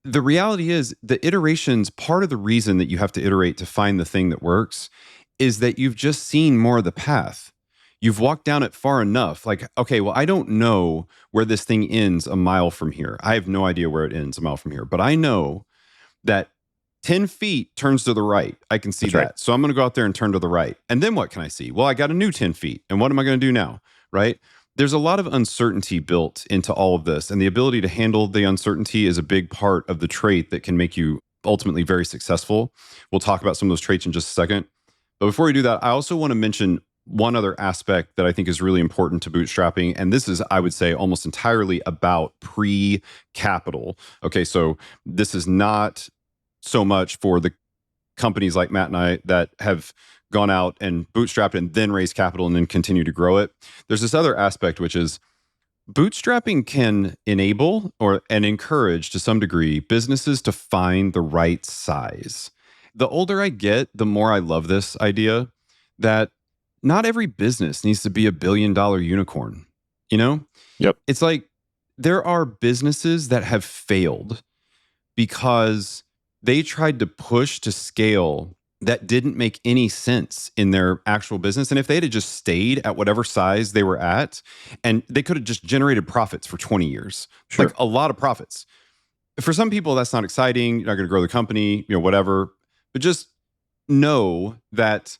The reality is the iterations, part of the reason that you have to iterate to find the thing that works is that you've just seen more of the path. You've walked down it far enough. Like, okay, well, I don't know where this thing ends a mile from here. I have no idea where it ends a mile from here, but I know that 10 feet turns to the right. I can see that. Right. So I'm going to go out there and turn to the right. And then what can I see? Well, I got a new 10 feet. And what am I going to do now? Right? There's a lot of uncertainty built into all of this. And the ability to handle the uncertainty is a big part of the trait that can make you ultimately very successful. We'll talk about some of those traits in just a second. But before we do that, I also want to mention one other aspect that I think is really important to bootstrapping. And this is, I would say, almost entirely about pre-capital. Okay, so this is not so much for the companies like Matt and I that have gone out and bootstrapped and then raised capital and then continue to grow it. There's this other aspect, which is bootstrapping can enable and encourage to some degree businesses to find the right size. The older I get, the more I love this idea that not every business needs to be $1 billion unicorn.
Yep.
It's like there are businesses that have failed because they tried to push to scale that didn't make any sense in their actual business. And if they had just stayed at whatever size they were at, and they could have just generated profits for 20 years,
sure.
Like a lot of profits. For some people, that's not exciting. You're not going to grow the company, whatever. But just know that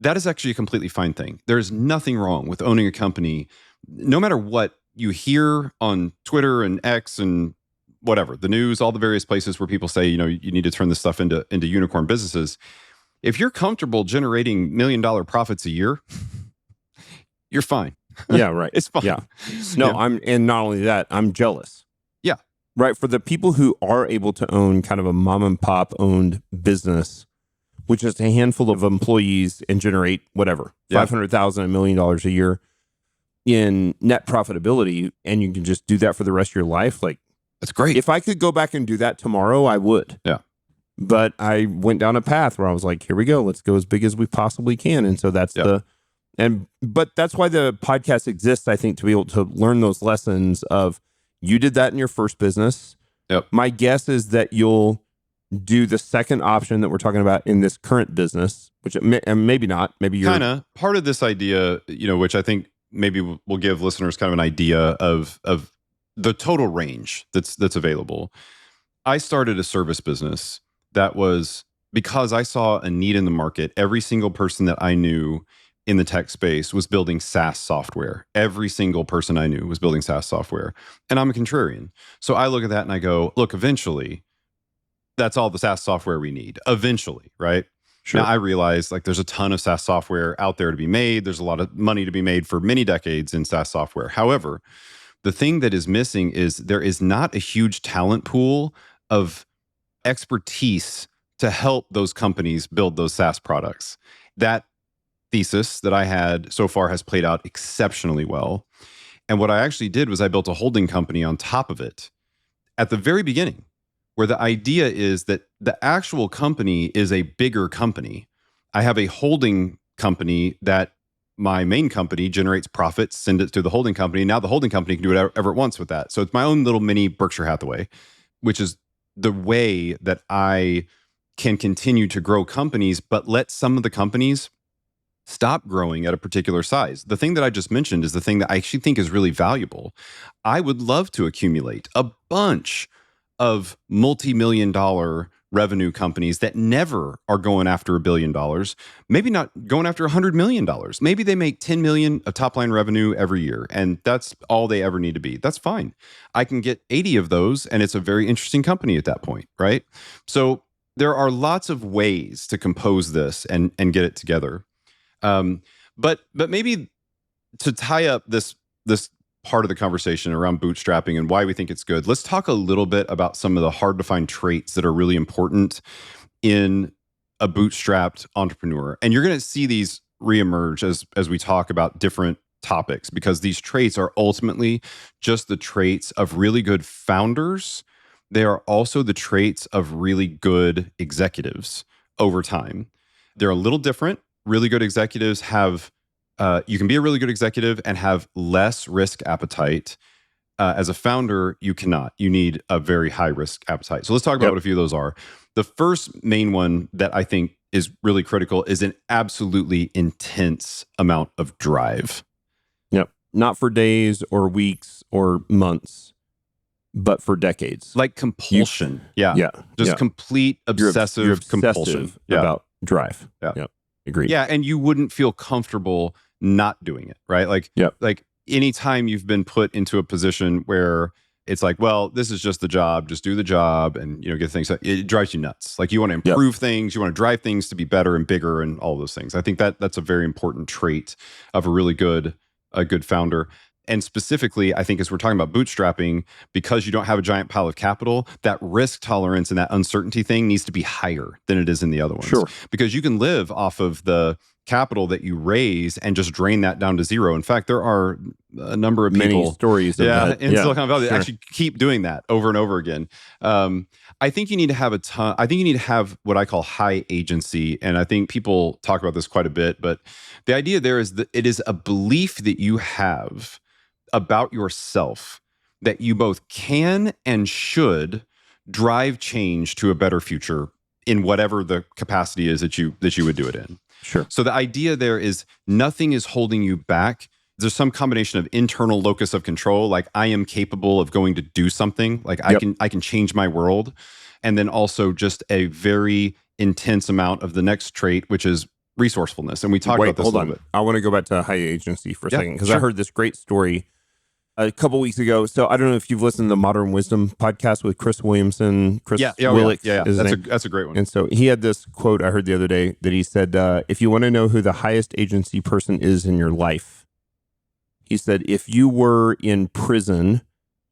that is actually a completely fine thing. There's nothing wrong with owning a company, no matter what you hear on Twitter and X and whatever, the news, all the various places where people say, you need to turn this stuff into unicorn businesses. If you're comfortable generating $1 million profits a year, you're fine.
Yeah, right.
It's fine.
Yeah. No, and not only that, I'm jealous.
Yeah.
Right. For the people who are able to own kind of a mom and pop owned business, which is a handful of employees and generate whatever, $500,000, $1 million a year in net profitability, and you can just do that for the rest of your life. Like,
that's great.
If I could go back and do that tomorrow, I would.
Yeah.
But I went down a path where I was like, here we go. Let's go as big as we possibly can. And so that's but that's why the podcast exists, I think, to be able to learn those lessons of you did that in your first business.
Yep.
My guess is that you'll do the second option that we're talking about in this current business, which and maybe not. Maybe you're
kind of part of this idea, which I think maybe will give listeners kind of an idea of the total range that's available. I started a service business that was because I saw a need in the market. Every single person that I knew in the tech space was building SaaS software. Every single person I knew was building SaaS software. And I'm a contrarian. So I look at that and I go, look, eventually, that's all the SaaS software we need. Eventually, right?
Sure.
Now I realize like there's a ton of SaaS software out there to be made. There's a lot of money to be made for many decades in SaaS software. However, the thing that is missing is there is not a huge talent pool of expertise to help those companies build those SaaS products. That thesis that I had so far has played out exceptionally well. And what I actually did was I built a holding company on top of it at the very beginning, where the idea is that the actual company is a bigger company. I have a holding company that my main company generates profits, send it to the holding company. Now the holding company can do whatever it wants with that. So it's my own little mini Berkshire Hathaway, which is the way that I can continue to grow companies, but let some of the companies stop growing at a particular size. The thing that I just mentioned is the thing that I actually think is really valuable. I would love to accumulate a bunch of multi-million dollar revenue companies that never are going after $1 billion, maybe not going after $100 million. Maybe they make 10 million of top line revenue every year, and that's all they ever need to be. That's fine. I can get 80 of those, and it's a very interesting company at that point, right? So there are lots of ways to compose this and get it together. But maybe to tie up this part of the conversation around bootstrapping and why we think it's good, let's talk a little bit about some of the hard to find traits that are really important in a bootstrapped entrepreneur. And you're going to see these reemerge as we talk about different topics, because these traits are ultimately just the traits of really good founders. They are also the traits of really good executives over time. They're a little different. Really good executives have, you can be a really good executive and have less risk appetite. As a founder, you cannot. You need a very high risk appetite. So let's talk about what a few of those are. The first main one that I think is really critical is an absolutely intense amount of drive.
Yep. Not for days or weeks or months, but for decades.
Like compulsion. Just complete obsessive compulsion
about drive. Yep. Agreed.
Yeah. And you wouldn't feel comfortable not doing it, right? Like anytime you've been put into a position where it's like, well, this is just the job, just do the job and, get things. It drives you nuts. Like you want to improve things, you want to drive things to be better and bigger and all those things. I think that's a very important trait of a good founder. And specifically, I think as we're talking about bootstrapping, because you don't have a giant pile of capital, that risk tolerance and that uncertainty thing needs to be higher than it is in the other ones.
Sure.
Because you can live off of the capital that you raise and just drain that down to zero. In fact, there are a number of
many stories of that.
in Silicon Valley that actually keep doing that over and over again. I think you need to have I think you need to have what I call high agency. And I think people talk about this quite a bit, but the idea there is that it is a belief that you have about yourself that you both can and should drive change to a better future in whatever the capacity is that you would do it in.
Sure.
So the idea there is nothing is holding you back. There's some combination of internal locus of control, like I am capable of going to do something, like I can change my world. And then also just a very intense amount of the next trait, which is resourcefulness. And we talked about this a little bit.
I want to go back to high agency for a second, because I heard this great story a couple weeks ago. So I don't know if you've listened to the Modern Wisdom podcast with Chris Williamson, Willick.
That's a great one.
And so he had this quote I heard the other day that he said, if you want to know who the highest agency person is in your life, he said, if you were in prison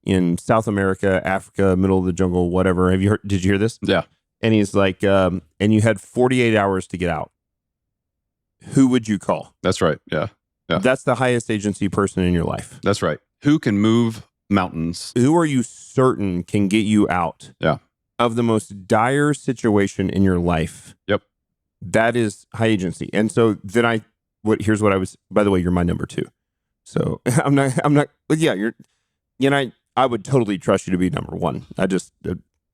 in South America, Africa, middle of the jungle, whatever, did you hear this?
Yeah.
And he's like, and you had 48 hours to get out, who would you call?
That's right. Yeah.
That's the highest agency person in your life.
That's right. Who can move mountains?
Who are you certain can get you out of the most dire situation in your life?
Yep.
That is high agency. And so then here's what I was, by the way, you're my number 2. So I'm not, but yeah, I would totally trust you to be number 1.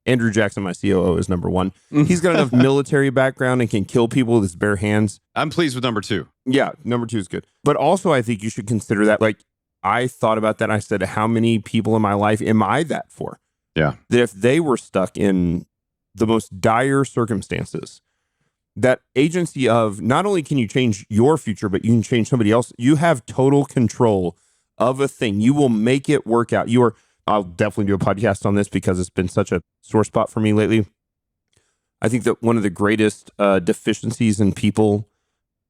Andrew Jackson, my COO, is number 1. He's got enough military background and can kill people with his bare hands.
I'm pleased with number 2.
Yeah, number 2 is good. But also, I think you should consider that. Like, I thought about that. I said, how many people in my life am I that for?
Yeah.
That if they were stuck in the most dire circumstances, that agency of not only can you change your future, but you can change somebody else. You have total control of a thing. You will make it work out. I'll definitely do a podcast on this because it's been such a sore spot for me lately. I think that one of the greatest deficiencies in people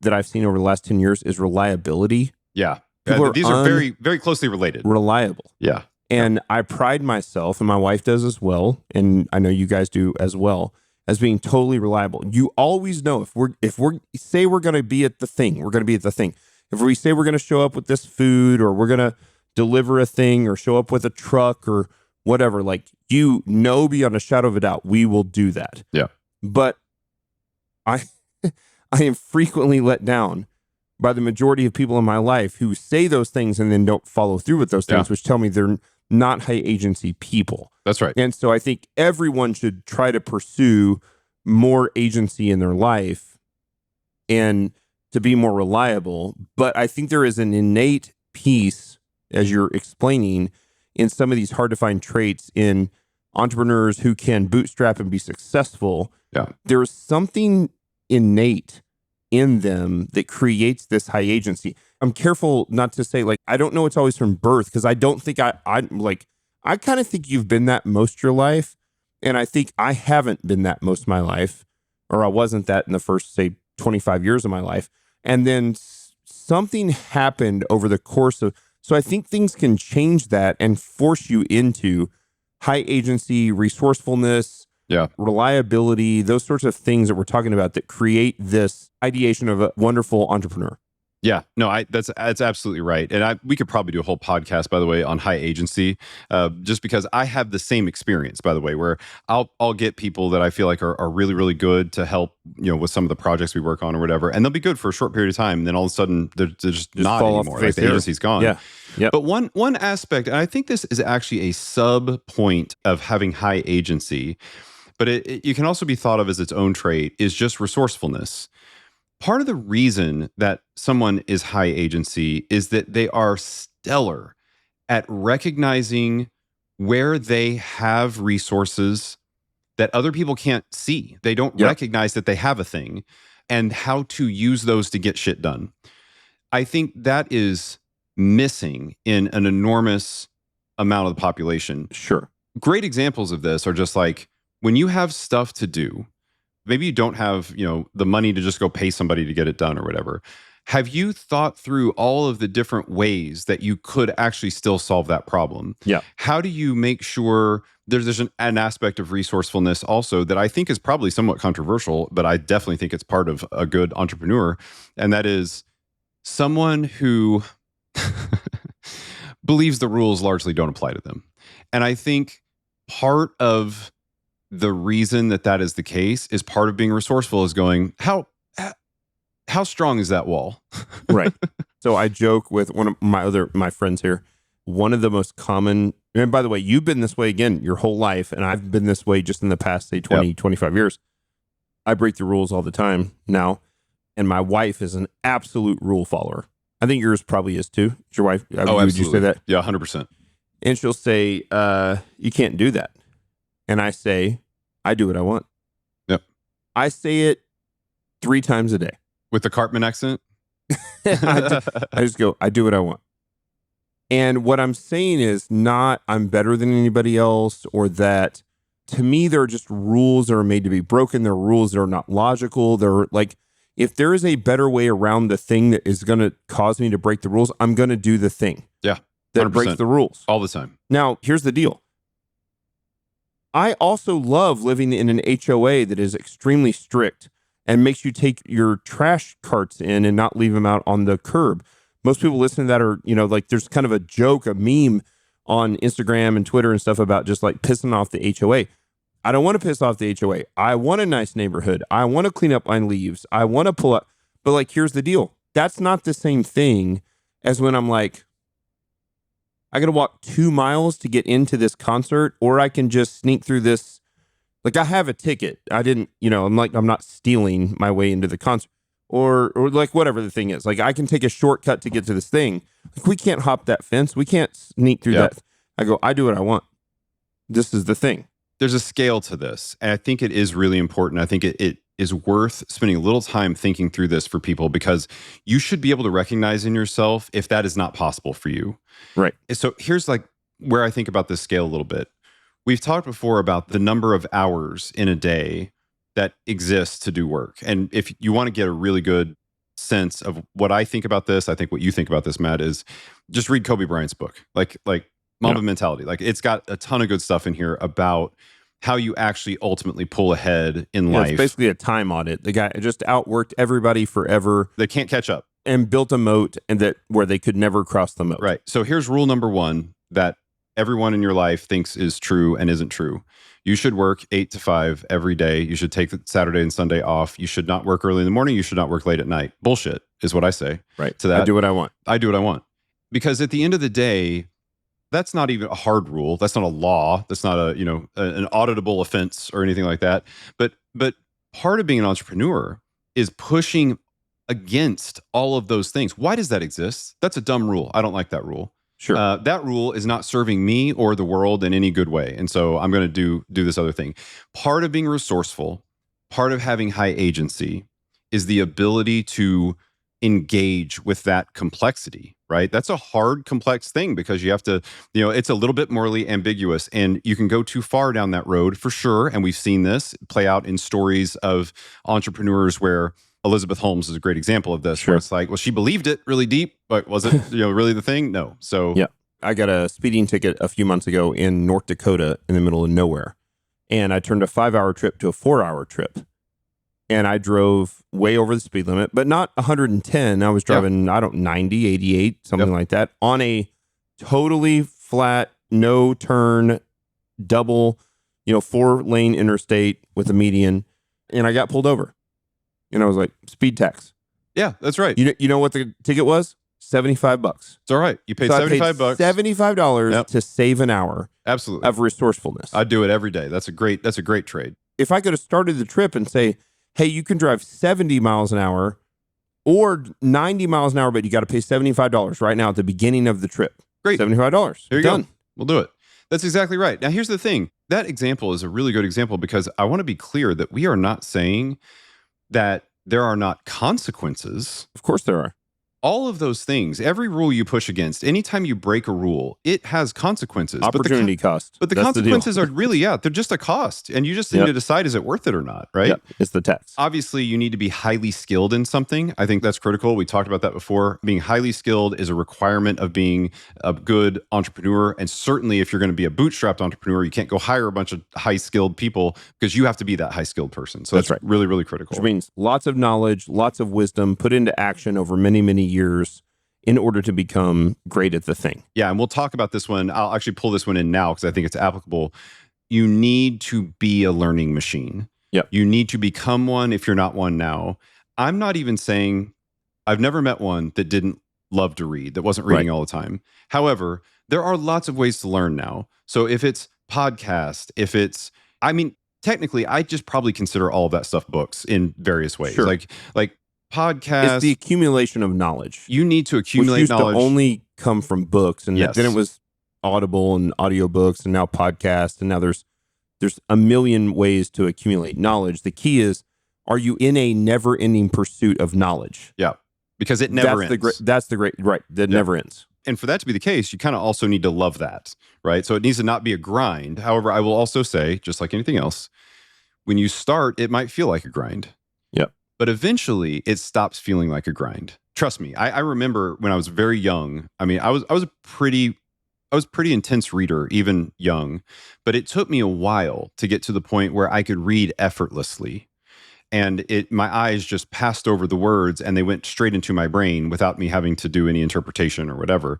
that I've seen over the last 10 years is reliability.
Yeah. These are very, very closely related.
Reliable.
Yeah.
And I pride myself, and my wife does as well, and I know you guys do as well, as being totally reliable. You always know if we say we're going to be at the thing, we're going to be at the thing. If we say we're going to show up with this food, or we're going to deliver a thing, or show up with a truck, or whatever, like, beyond a shadow of a doubt, we will do that.
Yeah.
But I am frequently let down by the majority of people in my life who say those things and then don't follow through with those things, which tell me they're not high agency people.
That's right.
And so I think everyone should try to pursue more agency in their life and to be more reliable. But I think there is an innate piece, as you're explaining, in some of these hard to find traits in entrepreneurs who can bootstrap and be successful.
Yeah. There's
something innate in them that creates this high agency. I'm careful not to say, like, I don't know it's always from birth, because I don't think I kind of think you've been that most of your life. And I think I haven't been that most of my life, or I wasn't that in the first, say, 25 years of my life. And then something happened over the course of, So I think things can change that and force you into high agency, resourcefulness, reliability, those sorts of things that we're talking about that create this ideation of a wonderful entrepreneur.
Yeah, no, that's absolutely right, and we could probably do a whole podcast, by the way, on high agency, just because I have the same experience, by the way, where I'll get people that I feel like are really really good to help, with some of the projects we work on or whatever, and they'll be good for a short period of time, and then all of a sudden they're just not anymore. Like the agency's gone.
Yeah, yeah.
But one aspect, and I think this is actually a sub point of having high agency, but you can also be thought of as its own trait, is just resourcefulness. Part of the reason that someone is high agency is that they are stellar at recognizing where they have resources that other people can't see. They don't recognize that they have a thing and how to use those to get shit done. I think that is missing in an enormous amount of the population.
Sure.
Great examples of this are just like when you have stuff to do, maybe you don't have, the money to just go pay somebody to get it done or whatever. Have you thought through all of the different ways that you could actually still solve that problem?
Yeah.
How do you make sure there's an aspect of resourcefulness also that I think is probably somewhat controversial, but I definitely think it's part of a good entrepreneur. And that is someone who believes the rules largely don't apply to them. And I think part of the reason that is the case is part of being resourceful is going, how strong is that wall?
Right. So I joke with one of my friends here. One of the most common, and by the way, you've been this way again your whole life, and I've been this way just in the past, say 20, 25 years. I break the rules all the time now, and my wife is an absolute rule follower. I think yours probably is too. Is your wife?
Oh, absolutely.
Would you say that?
Yeah, 100%.
And she'll say, you can't do that. And I say, I do what I want.
Yep.
I say it 3 times a day.
With the Cartman accent?
I just go, I do what I want. And what I'm saying is not I'm better than anybody else, or that to me, there are just rules that are made to be broken. They're rules that are not logical. They're like, if there is a better way around the thing that is going to cause me to break the rules, I'm going to do the thing.
Yeah.
That breaks the rules.
All the time.
Now, here's the deal. I also love living in an HOA that is extremely strict and makes you take your trash carts in and not leave them out on the curb. Most people listening to that are, like there's kind of a joke, a meme on Instagram and Twitter and stuff about just like pissing off the HOA. I don't want to piss off the HOA. I want a nice neighborhood. I want to clean up my leaves. I want to pull up. But like, here's the deal. That's not the same thing as when I'm like, I got to walk 2 miles to get into this concert, or I can just sneak through this. Like, I have a ticket. I didn't, I'm not stealing my way into the concert, or like whatever the thing is. Like, I can take a shortcut to get to this thing. Like, we can't hop that fence. We can't sneak through that. I go, I do what I want. This is the thing.
There's a scale to this, and I think it is really important. I think it is worth spending a little time thinking through this for people, because you should be able to recognize in yourself if that is not possible for you.
Right.
So here's like where I think about this scale a little bit. We've talked before about the number of hours in a day that exists to do work. And if you want to get a really good sense of what I think about this, I think what you think about this, Matt, is just read Kobe Bryant's book, like Mamba Mentality. Like, it's got a ton of good stuff in here about how you actually ultimately pull ahead in life.
It's basically a time audit. The guy just outworked everybody forever.
They can't catch up.
And built a moat where they could never cross the moat.
Right. So here's rule number 1 that everyone in your life thinks is true and isn't true. You should work 8 to 5 every day. You should take the Saturday and Sunday off. You should not work early in the morning. You should not work late at night. Bullshit is what I say.
Right.
To that.
I do what I want.
I do what I want. Because at the end of the day, that's not even a hard rule. That's not a law. That's not an auditable offense or anything like that. But part of being an entrepreneur is pushing against all of those things. Why does that exist? That's a dumb rule. I don't like that rule.
Sure.
That rule is not serving me or the world in any good way. And so I'm going to do this other thing. Part of being resourceful, part of having high agency is the ability to engage with that complexity, right? That's a hard, complex thing, because you have to, it's a little bit morally ambiguous, and you can go too far down that road for sure. And we've seen this play out in stories of entrepreneurs where Elizabeth Holmes is a great example of this,
Sure.
where it's like, well, she believed it really deep, but was it really the thing? No. So
Yeah. I got a speeding ticket a few months ago in North Dakota in the middle of nowhere. And I turned a 5-hour trip to a 4-hour trip. And I drove way over the speed limit, but not 110. I was driving, 90, 88, something like that, on a totally flat, no turn, double, 4-lane interstate with a median. And I got pulled over. And I was like, speed tax.
Yeah, that's right.
You know what the ticket was? $75.
It's all right. You paid $75.
$75 to save an hour.
Absolutely.
Of resourcefulness.
I do it every day. That's a great trade.
If I could have started the trip and say, hey, you can drive 70 miles an hour or 90 miles an hour, but you got to pay $75 right now at the beginning of the trip.
Great.
$75.
Here you
Done.
go. We'll do it. That's exactly right. Now, here's the thing. That example is a really good example because I want to be clear that we are not saying that there are not consequences.
Of course there are.
All of those things, every rule you push against, anytime you break a rule, it has consequences.
Opportunity cost.
But the consequences are really, they're just a cost. And you just need to decide, is it worth it or not, right?
Yep. It's the tax.
Obviously, you need to be highly skilled in something. I think that's critical. We talked about that before. Being highly skilled is a requirement of being a good entrepreneur. And certainly, if you're going to be a bootstrapped entrepreneur, you can't go hire a bunch of high-skilled people because you have to be that high-skilled person. So that's right. Really, really critical.
Which means lots of knowledge, lots of wisdom put into action over many, many years in order to become great at the thing.
Yeah, and we'll talk about this one. I'll actually pull this one in now because I think it's applicable. You need to be a learning machine.
Yep.
You need to become one if you're not one now. I'm not even saying, I've never met one that didn't love to read, that wasn't reading all the time. However, there are lots of ways to learn now. So if it's podcast, technically, I just probably consider all of that stuff books in various ways.
Sure.
Like podcasts.
It's the accumulation of knowledge.
You need to accumulate
which used
knowledge.
to only come from books, and then it was Audible and audiobooks, and now podcasts, and now there's a million ways to accumulate knowledge. The key is, are you in a never-ending pursuit of knowledge?
Yeah, because it never ends.
That's the great, right, that never ends.
And for that to be the case, you kind of also need to love that, right? So it needs to not be a grind. However, I will also say, just like anything else, when you start, it might feel like a grind.
Yep.
But eventually it stops feeling like a grind. Trust me. I remember when I was very young, I was a pretty intense reader, even young, but it took me a while to get to the point where I could read effortlessly. And my eyes just passed over the words and they went straight into my brain without me having to do any interpretation or whatever.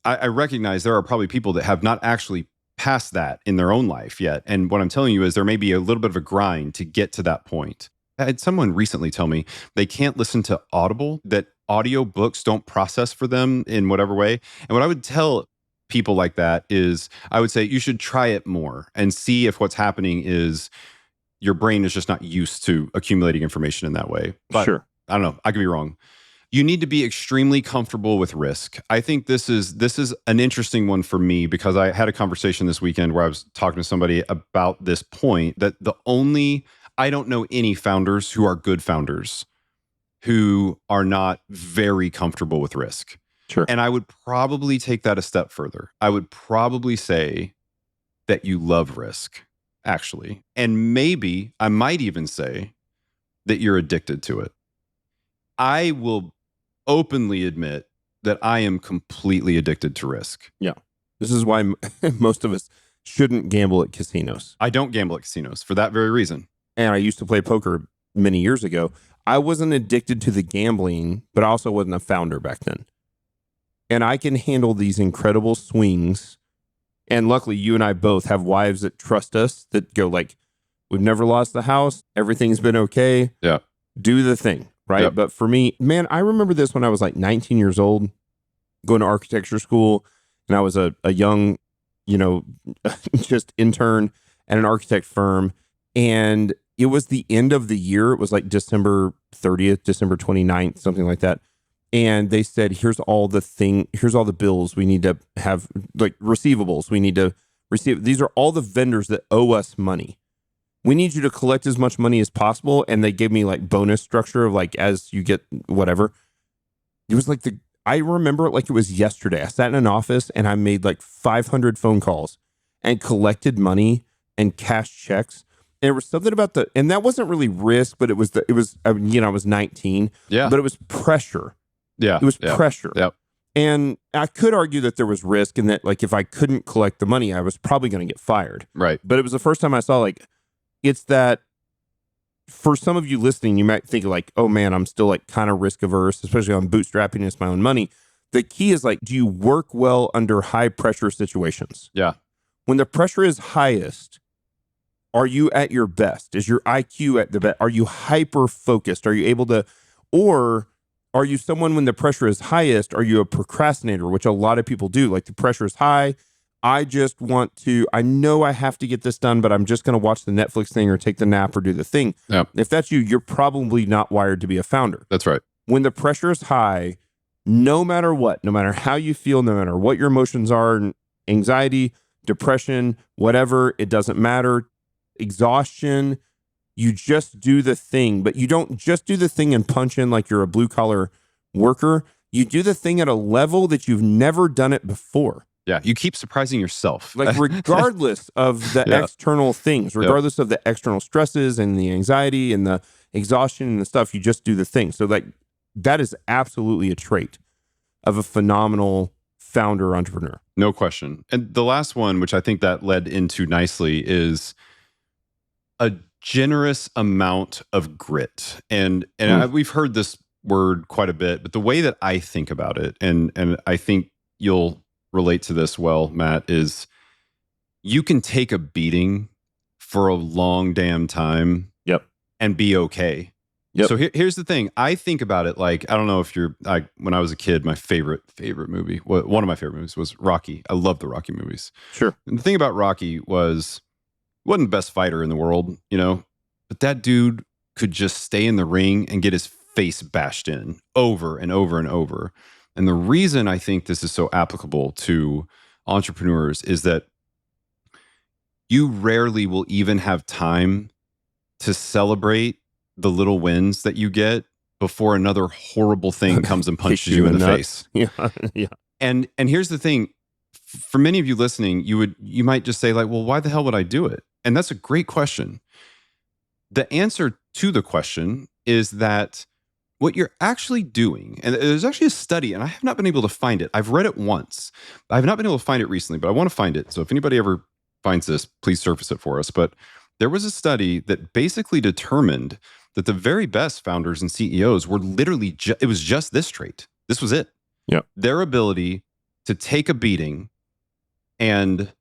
I recognize there are probably people that have not actually passed that in their own life yet. And what I'm telling you is there may be a little bit of a grind to get to that point. I had someone recently tell me they can't listen to Audible, that audio books don't process for them in whatever way. And what I would tell people like that is I would say you should try it more and see if what's happening is your brain is just not used to accumulating information in that way. But
sure.
I don't know. I could be wrong. You need to be extremely comfortable with risk. I think this is an interesting one for me because I had a conversation this weekend where I was talking to somebody about this point that I don't know any founders who are good founders who are not very comfortable with risk.
Sure.
And I would probably take that a step further. I would probably say that you love risk, actually. And maybe I might even say that you're addicted to it. I will openly admit that I am completely addicted to risk.
Yeah. This is why most of us shouldn't gamble at casinos.
I don't gamble at casinos for that very reason.
And I used to play poker many years ago. I wasn't addicted to the gambling, but I also wasn't a founder back then. And I can handle these incredible swings. And luckily, you and I both have wives that trust us, that go like, we've never lost the house. Everything's been okay.
Yeah.
Do the thing, right?
Yep.
But for me, man, I remember this when I was like 19 years old, going to architecture school. And I was a young, just intern at an architect firm. And it was the end of the year. It was like December 30th, December 29th, something like that. And they said, here's all the bills we need to have, like receivables we need to receive. These are all the vendors that owe us money. We need you to collect as much money as possible. And they gave me like bonus structure of like, as you get whatever. It was like I remember it like it was yesterday. I sat in an office and I made like 500 phone calls and collected money and cashed checks. there was something about and that wasn't really risk, but it was, I mean, I was 19,
Yeah.
but it was pressure.
Yeah.
It was pressure.
Yep.
And I could argue that there was risk in that, like, if I couldn't collect the money, I was probably going to get fired.
Right.
But it was the first time I saw, like, it's that for some of you listening, you might think like, oh man, I'm still like kind of risk averse, especially on bootstrapping. It's my own money. The key is like, do you work well under high pressure situations?
Yeah.
When the pressure is highest, are you at your best? Is your IQ at the best? Are you hyper focused? Are you able to, or are you someone when the pressure is highest? Are you a procrastinator, which a lot of people do? Like the pressure is high. I know I have to get this done, but I'm just going to watch the Netflix thing or take the nap or do the thing.
Yep.
If that's you, you're probably not wired to be a founder.
That's right.
When the pressure is high, no matter what, no matter how you feel, no matter what your emotions are, anxiety, depression, whatever, it doesn't matter. Exhaustion, you just do the thing, but you don't just do the thing and punch in like you're a blue collar worker. You do the thing at a level that you've never done it before.
Yeah. You keep surprising yourself.
Like regardless of the external things, regardless of the external stresses and the anxiety and the exhaustion and the stuff, you just do the thing. So like that is absolutely a trait of a phenomenal founder entrepreneur.
No question. And the last one, which I think that led into nicely, is a generous amount of grit. And we've heard this word quite a bit, but the way that I think about it, and I think you'll relate to this well, Matt, is you can take a beating for a long damn time and be okay. Yep. So here's the thing. I think about it like, I don't know if when I was a kid, my favorite movie, one of my favorite movies was Rocky. I love the Rocky movies.
Sure.
And the thing about Rocky was, he wasn't the best fighter in the world, but that dude could just stay in the ring and get his face bashed in over and over and over. And the reason I think this is so applicable to entrepreneurs is that you rarely will even have time to celebrate the little wins that you get before another horrible thing comes and punches you in the face.
Yeah. Yeah.
And here's the thing. For many of you listening, you might just say like, well, why the hell would I do it? And that's a great question. The answer to the question is that what you're actually doing, and there's actually a study, and I have not been able to find it. I've read it once. I have not been able to find it recently, but I want to find it. So if anybody ever finds this, please surface it for us. But there was a study that basically determined that the very best founders and CEOs were literally, it was just this trait. This was it.
Yeah.
Their ability to take a beating and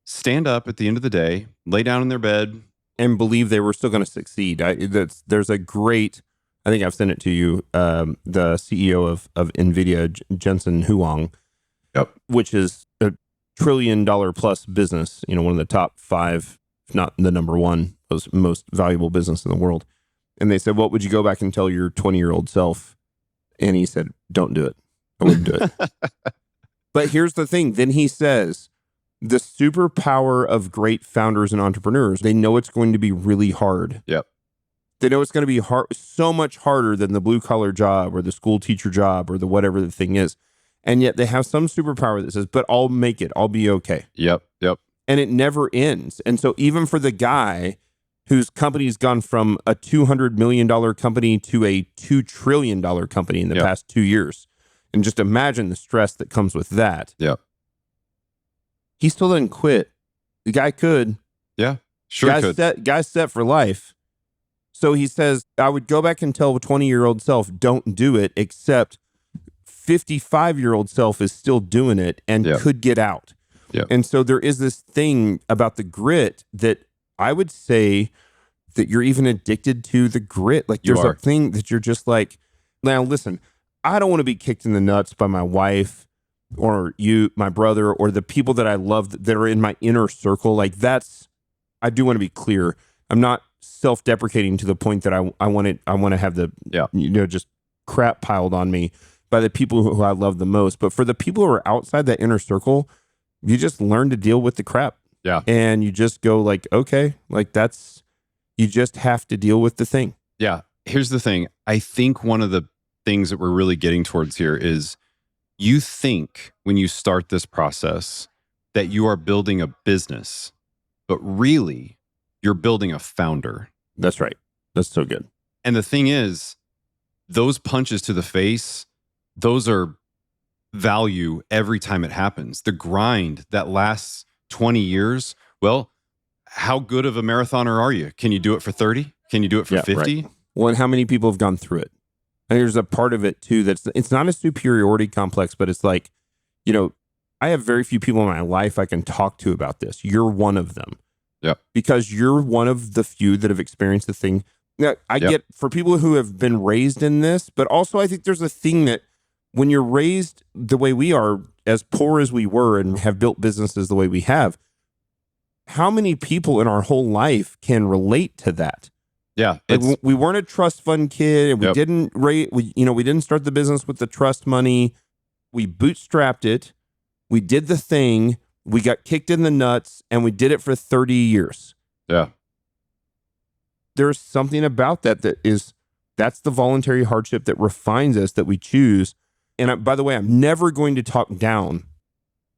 stand up at the end of the day, lay down in their bed,
and believe they were still going to succeed. There's a great, I think I've sent it to you, the CEO of NVIDIA, Jensen Huang, which is a $1 trillion plus business, one of the top 5, if not the number 1, most valuable business in the world. And they said, what would you go back and tell your 20-year-old self? And he said, don't do it. I wouldn't do it. But here's the thing. Then he says, the superpower of great founders and entrepreneurs, they know it's going to be really hard.
Yep.
They know it's going to be hard, so much harder than the blue collar job or the school teacher job or the whatever the thing is. And yet they have some superpower that says, but I'll make it. I'll be okay.
Yep.
And it never ends. And so even for the guy whose company's gone from a $200 million company to a $2 trillion company in the past 2 years, and just imagine the stress that comes with that.
Yep.
He still didn't quit. The guy could.
Yeah, sure
Guy's set for life. So he says, I would go back and tell a 20-year-old self, don't do it, except 55-year-old self is still doing it and could get out.
Yep.
And so there is this thing about the grit that I would say that you're even addicted to the grit. Like there's a thing that you're just like, now listen, I don't want to be kicked in the nuts by my wife or you, my brother, or the people that I love that are in my inner circle. Like I do want to be clear. I'm not self-deprecating to the point that I want to have the, just crap piled on me by the people who I love the most. But for the people who are outside that inner circle, you just learn to deal with the crap.
Yeah.
And you just go like, okay, like you just have to deal with the thing.
Yeah. Here's the thing. I think one of the things that we're really getting towards here is you think when you start this process that you are building a business, but really You're building a founder.
That's right. That's so good.
And the thing is, those punches to the face, those are value every time it happens. The grind that lasts 20 years, well, how good of a marathoner are you? Can you do it for 30? Can you do it for 50?
Right. Well, and how many people have gone through it? And there's a part of it too it's not a superiority complex, but it's like, I have very few people in my life I can talk to about this. You're one of them.
Yep.
Because you're one of the few that have experienced the thing. Now, I get for people who have been raised in this, but also I think there's a thing that when you're raised the way we are, as poor as we were and have built businesses the way we have, how many people in our whole life can relate to that?
Yeah.
Like we weren't a trust fund kid, and we didn't we didn't start the business with the trust money. We bootstrapped it. We did the thing. We got kicked in the nuts, and we did it for 30 years.
Yeah.
There's something about that's the voluntary hardship that refines us, that we choose. And by the way, I'm never going to talk down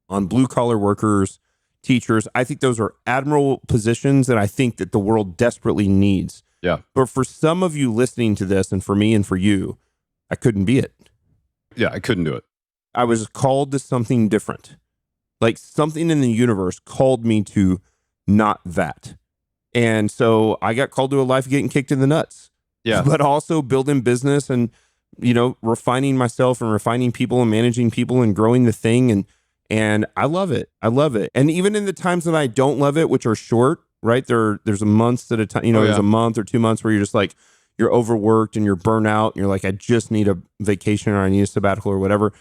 on blue collar workers, teachers. I think those are admirable positions that I think that the world desperately needs.
Yeah.
But for some of you listening to this, and for me and for you, I couldn't be it.
Yeah, I couldn't do it.
I was called to something different. Like something in the universe called me to not that. And so I got called to a life of getting kicked in the nuts.
Yeah.
But also building business and, refining myself and refining people and managing people and growing the thing. And I love it. I love it. And even in the times that I don't love it, which are short, right? There's a month at a time, there's a month or 2 months where you're just like, you're overworked and you're burnt out. And you're like, I just need a vacation or I need a sabbatical or whatever.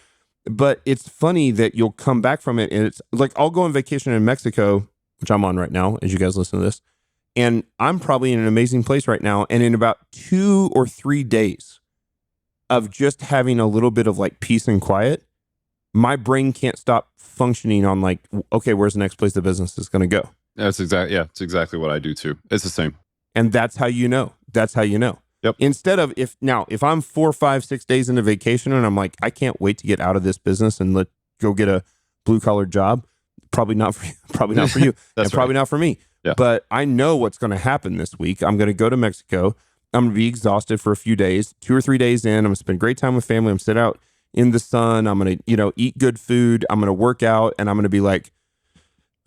But it's funny that you'll come back from it. And it's like, I'll go on vacation in Mexico, which I'm on right now, as you guys listen to this. And I'm probably in an amazing place right now. And in about 2 or 3 days of just having a little bit of like peace and quiet, my brain can't stop functioning on like, okay, where's the next place the business is going to go?
It's exactly what I do too. It's the same.
And that's how you know. That's how you know.
Yep.
Instead of if I'm 4, 5, 6 days into vacation and I'm like, I can't wait to get out of this business and go get a blue collar job. Probably not for you. Probably not for you.
That's
and probably not for me.
Yeah.
But I know what's going to happen this week. I'm going to go to Mexico. I'm going to be exhausted for a few days. 2 or 3 days in, I'm going to spend great time with family. I'm sit out in the sun. I'm going to, eat good food. I'm going to work out, and I'm going to be like,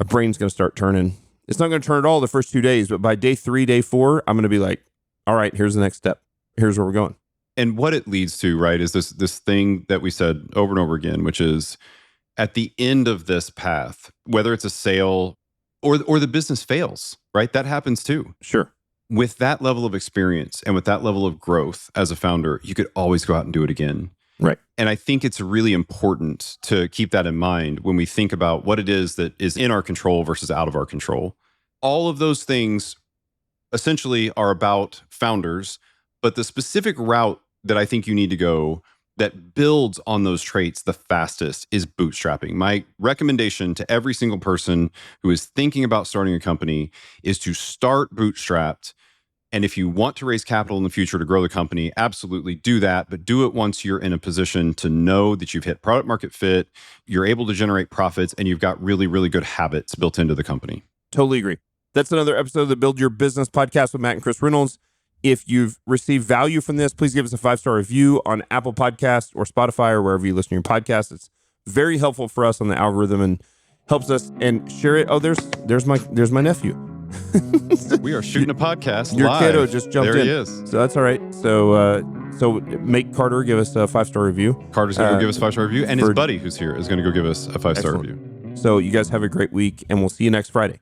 my brain's going to start turning. It's not going to turn at all the first 2 days, but by day 3, day 4, I'm going to be like, all right, here's the next step. Here's where we're going.
And what it leads to, right, is this thing that we said over and over again, which is at the end of this path, whether it's a sale or the business fails, right? That happens too.
Sure.
With that level of experience and with that level of growth as a founder, you could always go out and do it again.
Right.
And I think it's really important to keep that in mind when we think about what it is that is in our control versus out of our control. All of those things essentially are about founders, but the specific route that I think you need to go that builds on those traits the fastest is bootstrapping. My recommendation to every single person who is thinking about starting a company is to start bootstrapped. And if you want to raise capital in the future to grow the company, absolutely do that. But do it once you're in a position to know that you've hit product market fit, you're able to generate profits, and you've got really, really good habits built into the company.
Totally agree. That's another episode of the Build Your Business podcast with Matt and Chris Reynolds. If you've received value from this, please give us a 5-star review on Apple Podcasts or Spotify or wherever you listen to your podcasts. It's very helpful for us on the algorithm and helps us. And share it. Oh, there's my nephew.
We are shooting a podcast.
Your
live.
kiddo just jumped in.
There he is.
So that's all right. So make Carter give us a 5-star review.
Carter's going to give us a 5-star review, and his buddy who's here is going to go give us a 5-star review.
So you guys have a great week, and we'll see you next Friday.